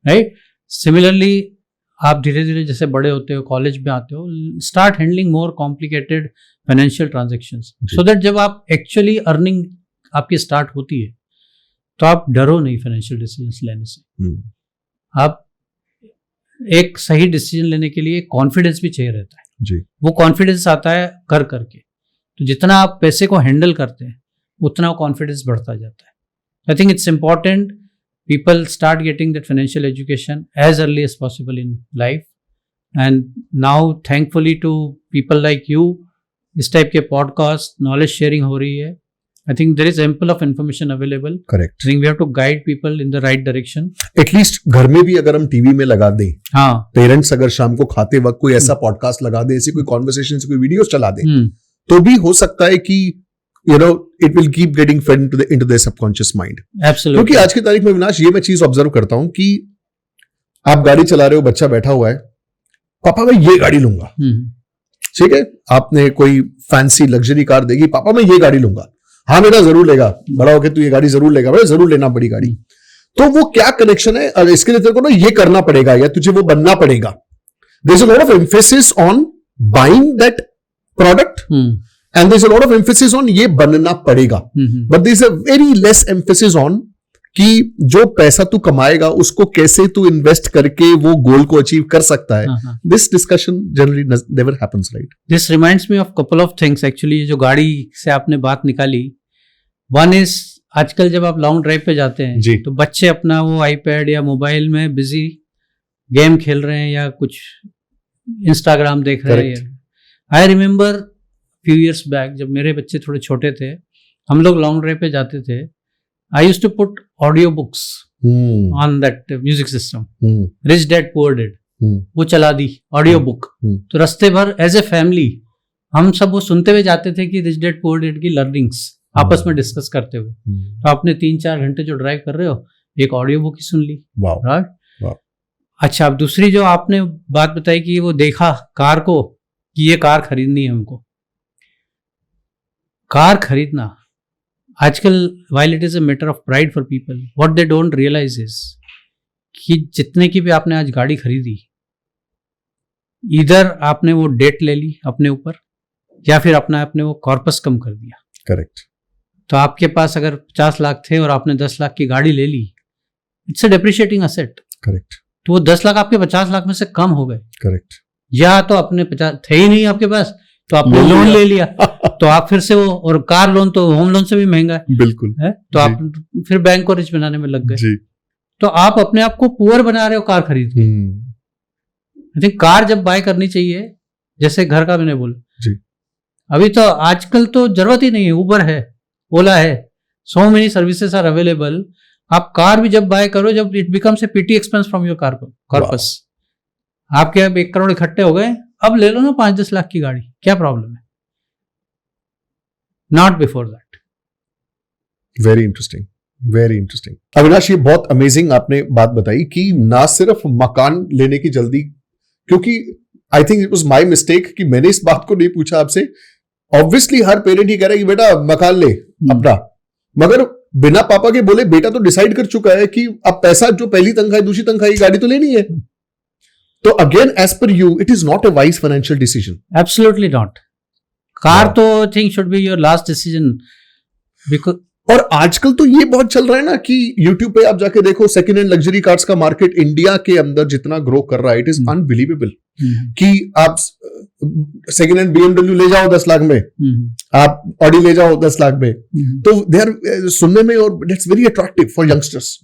[SPEAKER 1] राइट? सिमिलरली आप धीरे धीरे जैसे बड़े होते हो, कॉलेज में आते हो, start handling more complicated financial transactions, so that जब आप एक्चुअली अर्निंग आपकी स्टार्ट होती है तो आप डरो नहीं फाइनेंशियल डिसीजंस लेने से. आप एक सही डिसीजन लेने के लिए कॉन्फिडेंस भी चाहिए रहता है
[SPEAKER 2] जी.
[SPEAKER 1] वो कॉन्फिडेंस आता है कर करके. तो जितना आप पैसे को हैंडल करते हैं उतना कॉन्फिडेंस बढ़ता जाता है. I think it's important people start getting that financial education as early as possible in life. And now thankfully to people like you, इस टाइप के पॉडकास्ट, नॉलेज शेयरिंग हो रही है. I think there is ample of information available.
[SPEAKER 2] Correct.
[SPEAKER 1] I think we have to guide people in the right direction.
[SPEAKER 2] At घर में भी अगर हम टीवी में लगा दें,
[SPEAKER 1] हाँ,
[SPEAKER 2] पेरेंट्स अगर शाम को खाते वक्त कोई ऐसा पॉडकास्ट लगा दे, ऐसी कोई कॉन्वर्सेशन, कोई वीडियोस चला दे, तो भी हो सकता है कि it will keep getting fed into their subconscious mind.
[SPEAKER 1] Absolutely.
[SPEAKER 2] क्योंकि आज की तारीख में विनाश ये मैं चीज ऑब्जर्व करता हूं कि आप गाड़ी चला रहे हो, बच्चा बैठा हुआ है, पापा मैं ये गाड़ी लूंगा, ठीक है? आपने कोई फैंसी लग्जरी कार देगी, पापा मैं ये गाड़ी लूंगा, हाँ बेटा जरूर लेगा, बड़ा होके तू ये गाड़ी जरूर लेगा, बेटा जरूर लेना बड़ी गाड़ी. तो वो क्या कनेक्शन है? और इसके लिए तेरे को ना ये करना पड़ेगा या तुझे वो बनना पड़ेगा. There is a lot of emphasis on buying that product, and there's a lot of emphasis on ये बनना पड़ेगा, but there's a very less emphasis on कि जो पैसा तू कमाएगा उसको कैसे तू इन्वेस्ट करके वो गोल को अचीव कर सकता है. This discussion generally never happens, right?
[SPEAKER 1] This reminds me of couple of things actually. जो गाड़ी से आपने बात निकाली, one is आजकल जब आप लॉन्ग ड्राइव पे जाते हैं तो बच्चे अपना वो आईपैड या मोबाइल में बिजी गेम खेल रहे हैं या कुछ इंस्टाग्राम देख रहे हैं. I remember few years back जब मेरे बच्चे थोड़े छोटे थे, हम लोग लॉन्ग ड्राइव पे जाते थे. I used to put audio books on that music system, rich dad poor dad, वो चला दी ऑडियो बुक. तो रास्ते भर एज ए फैमिली हम सब वो सुनते हुए जाते थे कि रिच डैड पुअर डैड की लर्निंग्स आपस में डिस्कस करते हुए. तो आपने 3-4 घंटे जो ड्राइव कर रहे हो, एक ऑडियो बुक ही सुन ली, राइट? अच्छा, अब दूसरी जो आपने बात बताई कि वो देखा कार को कि ये कार खरीदनी है हमको. कार खरीदना आजकल, while it is a matter of pride for people, what they don't realize is कि जितने की भी आपने आज गाड़ी खरीदी, इधर आपने वो डेट ले ली अपने ऊपर या फिर आपने वो कॉर्पस कम कर दिया.
[SPEAKER 2] करेक्ट.
[SPEAKER 1] तो आपके पास अगर 50 लाख थे और आपने 10 लाख की गाड़ी ले ली, it's a depreciating asset.
[SPEAKER 2] Correct.
[SPEAKER 1] तो वो 10 लाख आपके 50 लाख में से कम हो गए.
[SPEAKER 2] करेक्ट. या
[SPEAKER 1] तो अपने 50 थे ही नहीं आपके पास, तो आपने लोन ले लिया तो आप फिर से वो, और कार लोन तो होम लोन से भी महंगा है.
[SPEAKER 2] बिल्कुल
[SPEAKER 1] है. तो आप फिर बैंक को रिच बनाने में लग गए. तो आप अपने आप को पुअर बना रहे हो कार खरीद के. आई थिंक कार जब बाय करनी चाहिए, जैसे घर का मैंने बोला, अभी तो आजकल तो जरूरत ही नहीं है. उबर है, ओला है, so many services are available. आप कार भी जब बाय करो, जब it becomes a petty expense from your corpus, आपके अब 1 करोड़ इकट्ठे हो गए, अब ले लो ना 5-10 लाख की गाड़ी, क्या प्रॉब्लम है? Not before that.
[SPEAKER 2] Very interesting, very interesting. Avinash, ये बहुत अमेजिंग आपने बात बताई कि ना सिर्फ मकान लेने की जल्दी, क्योंकि आई think it was my mistake कि मैंने इस बात को नहीं पूछा आपसे. ऑब्वियसली हर पेरेंट ही कह रहा है कि बेटा मकान ले अपना, मगर बिना पापा के बोले बेटा तो डिसाइड कर चुका है कि अब पैसा जो पहली तनख्वाह दूसरी तनख्वाह की गाड़ी तो लेनी है. तो again as per you it is not a wise financial decision.
[SPEAKER 1] Absolutely not. Car तो I think should be your last decision. Because
[SPEAKER 2] और आजकल तो ये बहुत चल रहा है ना कि YouTube पे आप जाके देखो, सेकंड हैंड लग्जरी कार्स का मार्केट इंडिया के अंदर जितना ग्रो कर रहा है, इट इज अनबिलीवेबल कि आप सेकंड हैंड BMW ले जाओ 10 लाख में, आप ऑडी ले जाओ 10 लाख में, तो दे आर सुनने में, और that's very attractive for youngsters.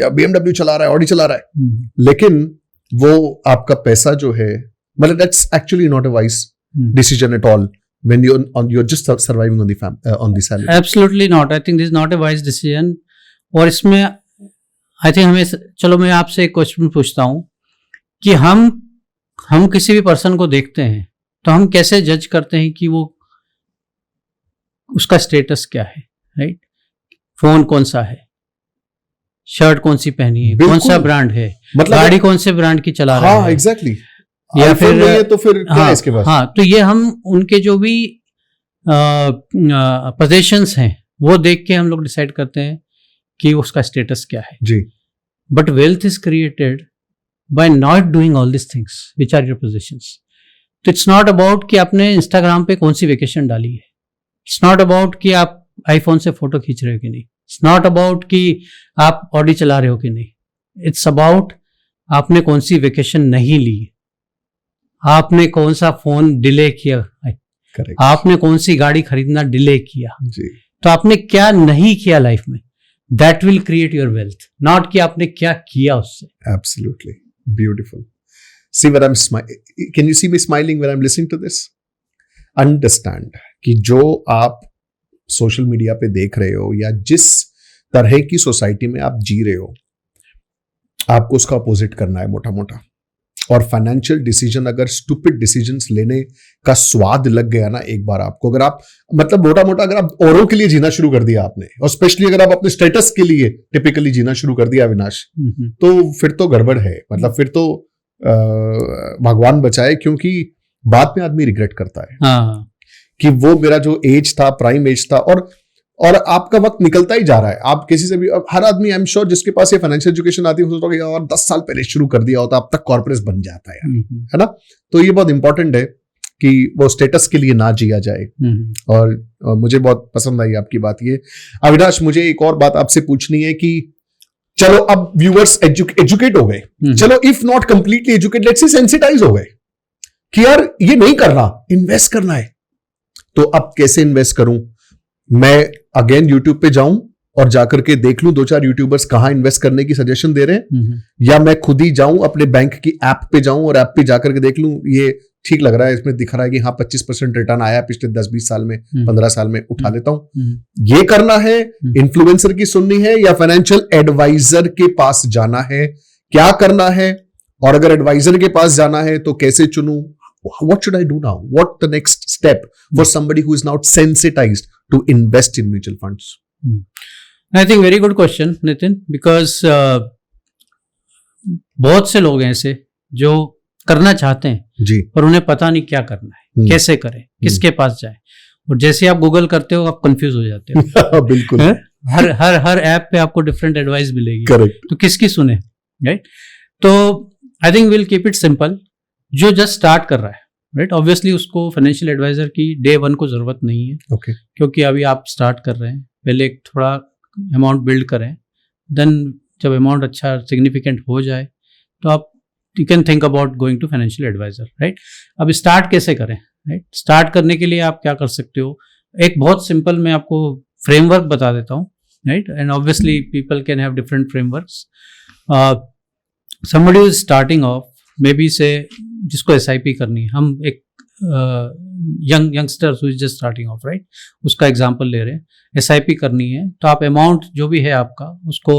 [SPEAKER 2] या BMW चला रहा है, ऑडी चला रहा है, लेकिन वो आपका पैसा जो है, मतलब that's actually not a wise decision at all when you're just surviving on the salary.
[SPEAKER 1] Absolutely not. I think this is not a wise decision. और इसमें I think हमें, चलो मैं आपसे एक क्वेश्चन पूछता हूँ कि हम किसी भी पर्सन को देखते हैं तो हम कैसे जज करते हैं कि वो उसका स्टेटस क्या है, राइट? फोन कौन सा है, शर्ट कौन सी पहनी है, कौन सा ब्रांड है, मतलब गाड़ी कौन से ब्रांड की चला रहा है,
[SPEAKER 2] एग्जैक्टली,
[SPEAKER 1] या फिर
[SPEAKER 2] तो फिर क्या है इसके पास?
[SPEAKER 1] हाँ, तो ये हम उनके जो भी पोजीशंस हैं वो देख के हम लोग डिसाइड करते हैं कि उसका स्टेटस क्या है
[SPEAKER 2] जी।
[SPEAKER 1] But wealth is created by not doing all this things which are your positions. तो इट्स नॉट अबाउट कि आपने इंस्टाग्राम पे कौन सी वेकेशन डाली है, इट्स नॉट अबाउट कि आप आईफोन से फोटो खींच रहे हो कि नहीं, इट्स नॉट अबाउट कि आप ऑडी चला रहे हो कि नहीं, इट्स अबाउट आपने कौन सी वेकेशन नहीं ली, आपने कौन सा फोन डिले किया,
[SPEAKER 2] Correct.
[SPEAKER 1] आपने कौन सी गाड़ी खरीदना डिले किया
[SPEAKER 2] जी।
[SPEAKER 1] तो आपने क्या नहीं किया लाइफ में, that will create your wealth, not कि आपने क्या किया उससे।
[SPEAKER 2] Absolutely beautiful. See when I'm can you see me smiling when I'm listening to this? Understand कि जो आप सोशल मीडिया पे देख रहे हो या जिस तरह की सोसाइटी में आप जी रहे हो, आपको उसका अपोजिट करना है मोटा मोटा। और फाइनेंशियल डिसीजन, अगर स्टूपिड डिसीजंस लेने का स्वाद लग गया ना एक बार आपको, अगर आप मतलब मोटा मोटा अगर आप औरों के लिए जीना शुरू कर दिया आपने, और स्पेशली अगर आप अपने स्टेटस के लिए टिपिकली जीना शुरू कर दिया अविनाश, तो फिर तो गड़बड़ है। मतलब फिर तो भगवान बचाए, क्योंकि बाद में आदमी रिग्रेट करता है कि वो मेरा जो एज था, प्राइम एज था, और आपका वक्त निकलता ही जा रहा है। आप किसी से भी, हर आदमी, आई एम श्योर जिसके पास ये फाइनेंशियल एजुकेशन आती है, सोचता है यार 10 साल पहले शुरू कर दिया होता, अब तक कॉर्पोरेट बन जाता है, है ना? तो ये बहुत इंपॉर्टेंट है कि वो स्टेटस के लिए ना जिया जाए। और मुझे बहुत पसंद आई आपकी बात ये। अविनाश, मुझे एक और बात आपसे पूछनी है कि चलो अब व्यूअर्स एजुकेट हो गए, चलो if not completely educate, let's say sensitize हो गए कि यार ये नहीं करना, इन्वेस्ट करना है, तो अब कैसे इन्वेस्ट करूं? मैं अगेन यूट्यूब पे जाऊं और जाकर के देख लूं 2-4 यूट्यूबर्स कहां इन्वेस्ट करने की सजेशन दे रहे हैं, या मैं खुद ही जाऊं अपने बैंक की ऐप पे जाऊं और ऐप पे जाकर के देख लूं ये ठीक लग रहा है, इसमें दिख रहा है कि हाँ 25% रिटर्न आया पिछले 10-20 साल में, 15 साल में, उठा लेता हूं। ये करना है, इन्फ्लुएंसर की सुननी है, या फाइनेंशियल एडवाइजर के पास जाना है, क्या करना है? और अगर एडवाइजर के पास जाना है तो कैसे चुनूं? What should I do now? What the next step for somebody who is now sensitized to invest in mutual funds?
[SPEAKER 1] I think very good question, Nitin, because बहुत से लोग हैं ऐसे जो करना चाहते हैं
[SPEAKER 2] जी,
[SPEAKER 1] पर उन्हें पता नहीं क्या करना है, कैसे करें, किसके पास जाए, और जैसे आप गूगल करते हो आप कंफ्यूज हो जाते हो।
[SPEAKER 2] बिल्कुल।
[SPEAKER 1] हर ऐप पे आपको डिफरेंट एडवाइस मिलेगी।
[SPEAKER 2] करेक्ट।
[SPEAKER 1] तो किसकी सुने, राइट? तो I think will keep it simple. जो जस्ट स्टार्ट कर रहा है, राइट, ऑब्वियसली उसको फाइनेंशियल एडवाइजर की डे 1 को जरूरत नहीं है,
[SPEAKER 2] ओके,
[SPEAKER 1] क्योंकि अभी आप स्टार्ट कर रहे हैं, पहले एक थोड़ा अमाउंट बिल्ड करें, देन जब अमाउंट अच्छा सिग्निफिकेंट हो जाए तो आप you can think about going to financial advisor, right? अब स्टार्ट कैसे करें, राइट? स्टार्ट करने के लिए आप क्या कर सकते हो, एक बहुत सिंपल मैं आपको फ्रेमवर्क बता देता हूँ, right? And obviously people can have different frameworks. Somebody is starting of, may be से जिसको SIP करनी है, हम एक youngster who is just starting of, right, उसका एग्जांपल ले रहे हैं, SIP करनी है, तो आप अमाउंट जो भी है आपका उसको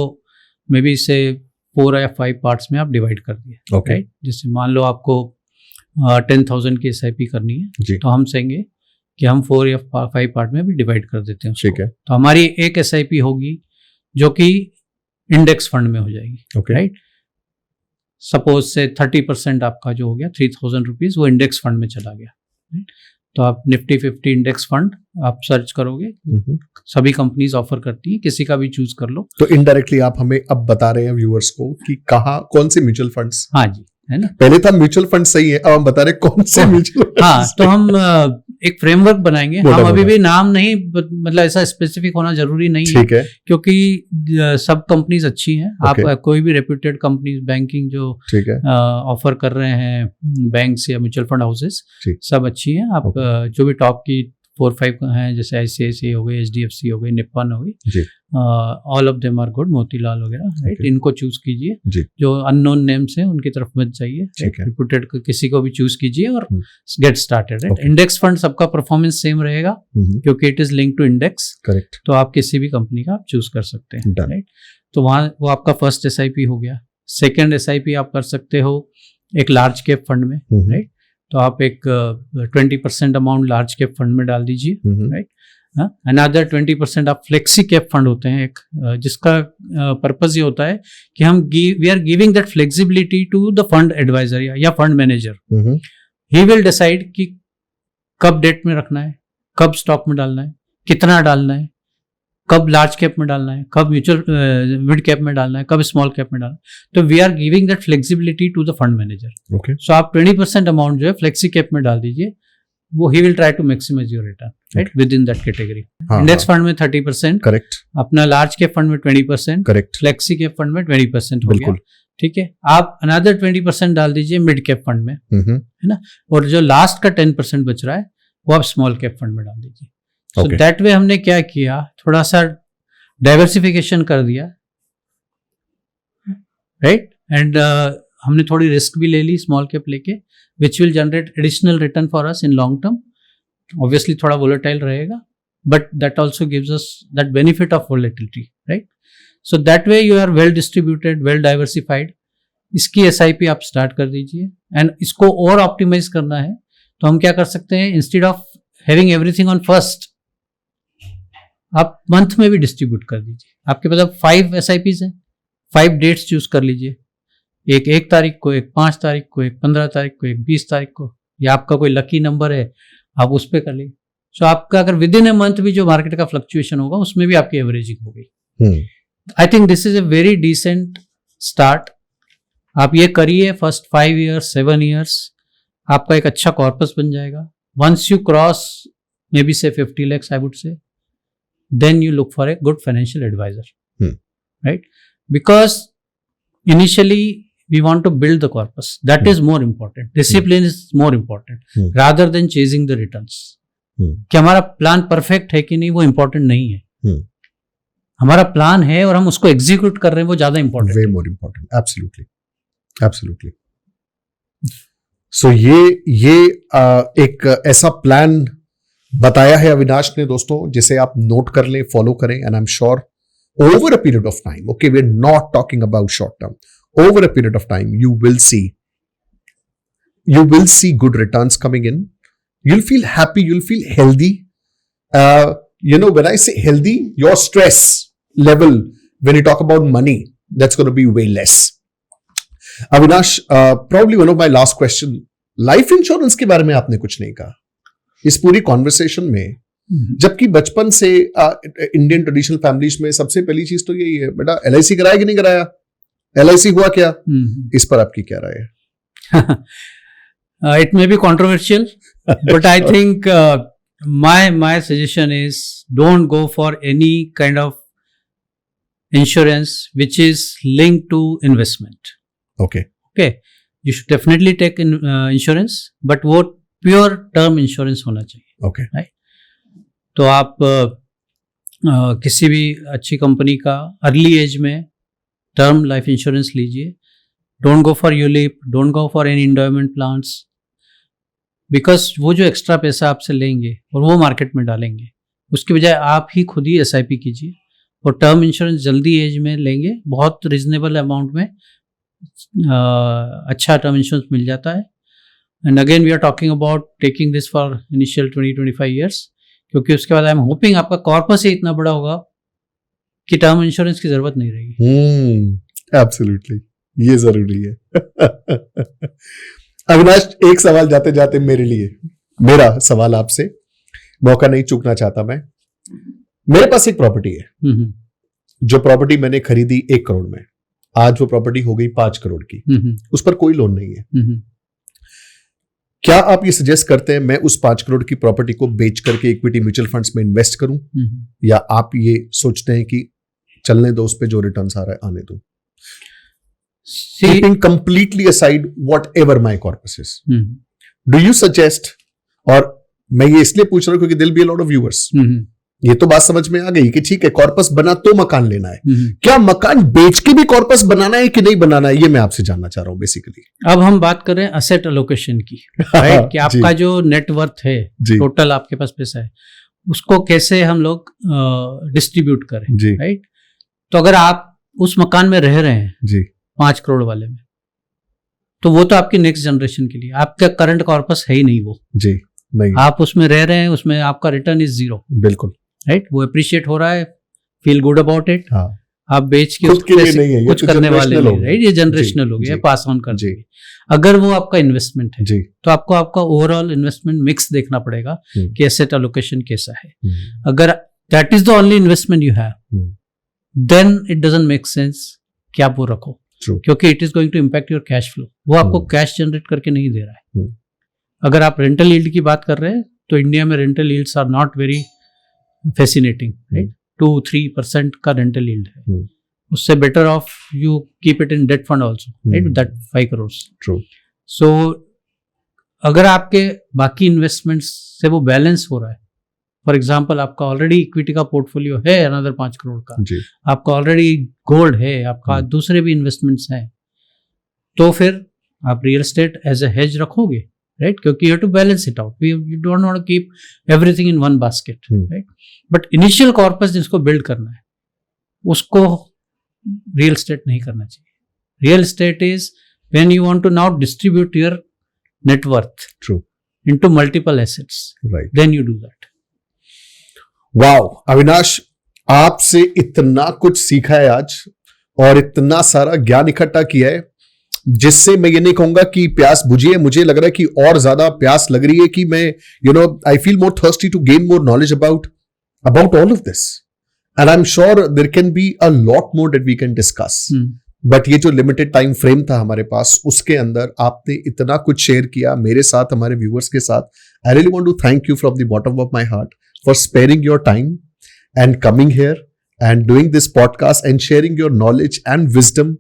[SPEAKER 1] मे बी से 4 या 5 पार्ट्स में आप डिवाइड कर दिए,
[SPEAKER 2] okay.
[SPEAKER 1] राइट? जैसे मान लो आपको 10,000 की SIP करनी है, तो हम कहेंगे कि हम 4 या 5 पार्ट में भी डिवाइड कर देते हैं, ठीक है? तो हमारी एक SIP होगी जो कि इंडेक्स फंड में हो जाएगी,
[SPEAKER 2] okay.
[SPEAKER 1] राइट? सपोज से 30% आपका जो हो गया 3,000 रुपीज वो इंडेक्स फंड में चला गया, राइट? तो आप निफ्टी 50 इंडेक्स फंड आप सर्च करोगे, सभी कंपनीज ऑफर करती हैं, किसी का भी चूज कर लो।
[SPEAKER 2] तो इनडायरेक्टली आप हमें अब बता रहे हैं व्यूअर्स को कि कहाँ कौन से म्यूचुअल फंड्स।
[SPEAKER 1] हाँ जी, है ना।
[SPEAKER 2] पहले था म्यूचुअल फंड सही है, अब हम बता रहे कौन से म्यूचुअल फंड।
[SPEAKER 1] हाँ, तो हम एक फ्रेमवर्क बनाएंगे। हम अभी भी नाम नहीं, मतलब ऐसा स्पेसिफिक होना जरूरी नहीं है, क्योंकि सब कंपनीज अच्छी हैं। आप कोई भी रेप्यूटेड कंपनीज बैंकिंग जो ऑफर कर रहे हैं, बैंक्स या म्यूचुअल फंड हाउसेस, सब अच्छी हैं। आप जो भी टॉप की 4-5 हैं, जैसे ICICI हो गई, HDFC हो गई, निप्पन हो गई, all of them are good, Motilal वगैरह, राइट। इनको चूज कीजिए। जो अननोन नेम्स हैं उनकी तरफ मत जाइए, रिप्यूटेड किसी को भी चूज कीजिए और get started, right. Index fund सबका परफॉर्मेंस सेम रहेगा, क्योंकि it is link to index, correct. तो आप किसी भी कंपनी का आप चूज कर सकते हैं, राइट। तो वहाँ वो आपका फर्स्ट SIP हो गया। सेकेंड SIP आप कर सकते हो एक लार्ज कैप फंड में, राइट। तो आप एक 20% अमाउंट लार्ज कैप फंड में डाल दीजिए, राइट। अनदर 20% आप फ्लेक्सी कैप फंड होते हैं एक, जिसका पर्पस ये होता है कि हम we are giving that flexibility to the fund adviser या fund manager. He will decide कि कब डेट में रखना है, कब स्टॉक में डालना है, कितना डालना है, कब लार्ज कैप में डालना है, कब म्यूचुअल मिड कैप में डालना है, कब स्मॉल कैप में डालना है। तो we are giving that flexibility to the fund manager. So आप 20% अमाउंट जो है फ्लेक्सी कैप में डाल दीजिए, वो ही will try to maximize your return, right, within that category. Index fund में 30%, करेक्ट। अपना लार्ज कैप फंड में 20%, करेक्ट। फ्लेक्सी कैप फंड में 20% हो गया, ठीक है। आप अनदर 20% डाल दीजिए मिड कैप फंड में, है ना। और जो लास्ट का 10% बच रहा है वो आप स्मॉल कैप फंड में डाल दीजिए। सो दैट वे हमने क्या किया, थोड़ा सा डाइवर्सिफिकेशन कर दिया, राइट। एंड हमने थोड़ी रिस्क भी ले ली स्मॉल कैप लेके, which will generate additional return for us in long term. Obviously थोड़ा वोलेटाइल रहेगा, but that also gives us that benefit of volatility, right. So that way you are well distributed, well diversified. इसकी SIP आप start कर दीजिए। And इसको और optimise करना है तो हम क्या कर सकते हैं, instead of having everything on first, आप मंथ में भी डिस्ट्रीब्यूट कर दीजिए। आपके पास अब 5 SIPs हैं, 5 डेट्स चूज कर लीजिए, एक 1 तारीख को, एक 5 तारीख को, एक 15 तारीख को, एक 20 तारीख को, या आपका कोई लकी नंबर है आप उस पर कर लीजिए। सो आपका अगर विद इन ए मंथ भी जो मार्केट का फ्लक्चुएशन होगा उसमें भी आपकी एवरेजिंग हो गई। I think this is a very decent start. आप ये करिए फर्स्ट 5 years 7 years, आपका एक अच्छा कॉर्पस बन जाएगा। Once you cross maybe say 50 lakhs I would say, then you look for a good financial advisor, right? Because initially we want to build the corpus. That is more important. Discipline is more important rather than chasing the returns. कि हमारा plan perfect है कि नहीं वो important नहीं है। हमारा plan है और हम उसको एग्जीक्यूट कर रहे हैं, वो ज्यादा important, way more important. Absolutely, absolutely. So ये एक ऐसा प्लान बताया है अविनाश ने दोस्तों, जिसे आप नोट कर लें, फॉलो करें, and I am sure over a period of time, okay, we are not talking about short term, over a period of time you will see good returns coming in. You'll feel happy, you'll feel healthy. When I say healthy, your stress level when you talk about money, that's going to be way less. Avinash, probably one of my last question, life insurance के बारे में आपने कुछ नहीं कहा इस पूरी conversation में, जबकि बचपन से इंडियन ट्रेडिशनल फैमिलीज में सबसे पहली चीज तो यही है, बेटा LIC कराया कि नहीं कराया, LIC हुआ क्या? इस पर आपकी क्या राय है? It may be controversial, but I think my suggestion is don't go for any kind of insurance which is linked to investment. Okay. You should definitely take insurance, but वो प्योर टर्म इंश्योरेंस होना चाहिए। Okay, right. तो आप किसी भी अच्छी company का early as में टर्म लाइफ इंश्योरेंस लीजिए। Don't go for ULIP, don't go for any endowment plans, because वो जो एक्स्ट्रा पैसा आपसे लेंगे और वो मार्केट में डालेंगे, उसके बजाय आप ही खुद ही SIP कीजिए और टर्म इंश्योरेंस जल्दी एज में लेंगे, बहुत रिजनेबल अमाउंट में अच्छा टर्म इंश्योरेंस मिल जाता है। And again we are talking about taking this for initial 20-25 years, क्योंकि उसके बाद आई एम होपिंग आपका कॉर्पस ही इतना बड़ा होगा कि टर्म इंश्योरेंस की जरूरत नहीं रहेगी।
[SPEAKER 2] एब्सोल्युटली, ये जरूरी है। अविनाश, एक सवाल जाते जाते मेरा सवाल आपसे, मौका नहीं चूकना चाहता मैं। मेरे पास एक प्रॉपर्टी है, जो प्रॉपर्टी मैंने खरीदी 1 करोड़ में, आज वो प्रॉपर्टी हो गई 5 करोड़ की, उस पर कोई लोन नहीं है। क्या आप ये सजेस्ट करते हैं मैं उस 5 करोड़ की प्रॉपर्टी को बेच करके इक्विटी म्यूचुअल फंड्स में इन्वेस्ट करूं, या आप ये सोचते हैं कि चलने दो, उस पे जो रिटर्न्स आ रहा है आने दो? Keeping completely aside whatever my corpus is, do you suggest? और मैं ये इसलिए पूछ रहा हूं क्योंकि there'll be a lot of viewers. ये तो बात समझ में आ गई कि ठीक है कॉर्पस बना तो मकान लेना है, क्या मकान बेच के भी कॉर्पस बनाना है कि नहीं बनाना है, ये मैं आपसे जानना चाह रहा हूं बेसिकली।
[SPEAKER 1] अब हम बात कर रहे हैं असेट एलोकेशन की, राइट? कि आपका जो नेटवर्थ है, टोटल आपके पास पैसा है, उसको कैसे हम लोग डिस्ट्रीब्यूट करें, राइट? तो अगर आप उस मकान में रह रहे हैं जी 5 करोड़ वाले में, तो वो तो आपकी नेक्स्ट जनरेशन के लिए, आपका करंट कॉर्पस है ही नहीं वो जी, नहीं आप उसमें रह रहे हैं, उसमें आपका रिटर्न इज 0, बिल्कुल, राइट? वो अप्रिशिएट हो रहा है, फील गुड अबाउट इट। आप बेच के कुछ करने वाले नहीं, राइट? ये जनरेशनल हो गया, पास ऑन कर देंगे। अगर वो आपका इन्वेस्टमेंट है तो आपको आपका ओवरऑल इन्वेस्टमेंट मिक्स देखना पड़ेगा कि एसेट एलोकेशन कैसा है। अगर that is the only investment you have, then it doesn't make sense कि आप वो रखो, क्योंकि it is going to impact your cash flow. वो आपको कैश जनरेट करके नहीं दे रहा है। अगर आप रेंटल यील्ड की बात कर रहे हैं तो इंडिया में rental yields are not very fascinating, right? 2-3% का रेंटल यील्ड है। उससे better off you keep it in debt fund also, right? That 5 crore. True. So अगर आपके बाकी इन्वेस्टमेंट्स से वो बैलेंस हो रहा है, फॉर एग्जाम्पल आपका ऑलरेडी इक्विटी का पोर्टफोलियो है अनदर 5 करोड़ का, आपका ऑलरेडी गोल्ड है, आपका दूसरे भी इन्वेस्टमेंट्स हैं, तो फिर आप real estate as a hedge रखोगे, राइट? क्योंकि you have to balance it out, you don't want to keep everything in one basket, right? But initial corpus जिसको बिल्ड करना है उसको रियल एस्टेट नहीं करना चाहिए। Real estate is when you want to now distribute your net worth into multiple assets, right? Then you do that.
[SPEAKER 2] Wow Avinash, आपसे इतना कुछ सीखा है आज और इतना सारा ज्ञान इकट्ठा किया है, जिससे मैं ये नहीं कहूंगा कि प्यास बुझी है, मुझे लग रहा है कि और ज्यादा प्यास लग रही है कि मैं I feel more thirsty to gain more knowledge about all of this, and I am sure there can be a lot more that we can discuss. But ये जो लिमिटेड टाइम फ्रेम था हमारे पास, उसके अंदर आपने इतना कुछ शेयर किया मेरे साथ, हमारे व्यूअर्स के साथ। I really want to thank you from the bottom of my heart for sparing your time and coming here and doing this podcast and sharing your knowledge and wisdom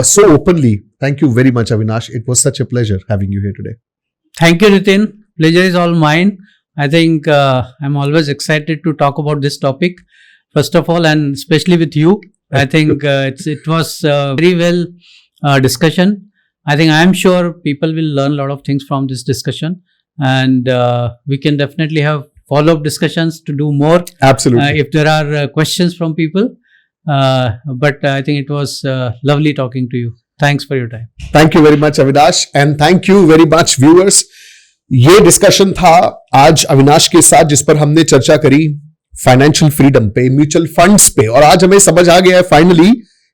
[SPEAKER 2] so openly. Thank you very much, Avinash. It was such a pleasure having you here today.
[SPEAKER 1] Thank you, Nitin. Pleasure is all mine. I think I'm always excited to talk about this topic, first of all, and especially with you. I think it was very well discussion. I think I'm sure people will learn a lot of things from this discussion, and we can definitely have follow-up discussions to do more.
[SPEAKER 2] Absolutely.
[SPEAKER 1] If there are questions from people. But I think it was lovely talking to you. Thanks for your time.
[SPEAKER 2] Thank you very much, Avinash. And thank you very much, viewers. ये discussion था आज अविनाश के साथ, जिस पर हमने चर्चा करी फाइनेंशियल फ्रीडम पे, म्यूचुअल फंड्स पे, और आज हमें समझ आ गया है फाइनली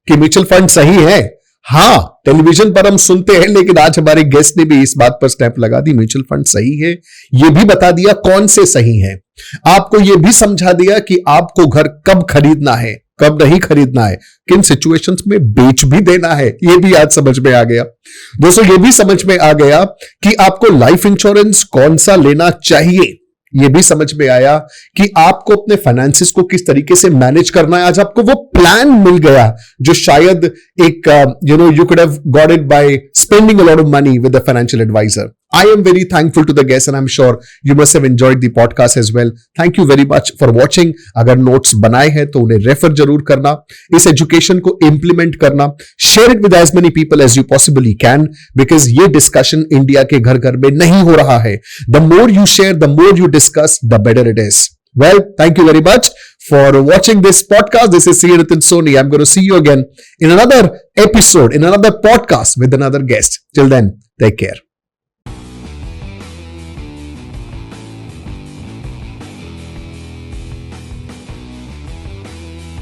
[SPEAKER 2] कि म्यूचुअल फंड सही है। हाँ, टेलीविजन पर हम सुनते हैं, लेकिन आज हमारे गेस्ट ने भी इस बात पर स्टैंप लगा दी, म्यूचुअल फंड सही है। ये भी बता दिया कौन से सही है, आपको ये भी समझा दिया कि आपको घर कब खरीदना है, कब नहीं खरीदना है, किन सिचुएशंस में बेच भी देना है, ये भी आज समझ में आ गया। दोस्तों, ये भी समझ में आ गया कि आपको लाइफ इंश्योरेंस कौन सा लेना चाहिए। ये भी समझ में आया कि आपको अपने फाइनेंसेस को किस तरीके से मैनेज करना है। आज आपको वो प्लान मिल गया जो शायद एक you could have got it by spending a lot of money with a financial advisor. I am very thankful to the guests and I'm sure you must have enjoyed the podcast as well. Thank you very much for watching. अगर notes बनाए हैं तो उन्हें refer जरूर करना, इस education को implement करना, share it with as many people as you possibly can, because ये डिस्कशन इंडिया के घर घर में नहीं हो रहा है। The more you share, the more you discuss, the better it is. Well, thank you very much for watching this podcast. This is C. Nitin Soni. I'm going to see you again in another episode, in another podcast with another guest. Till then, take care.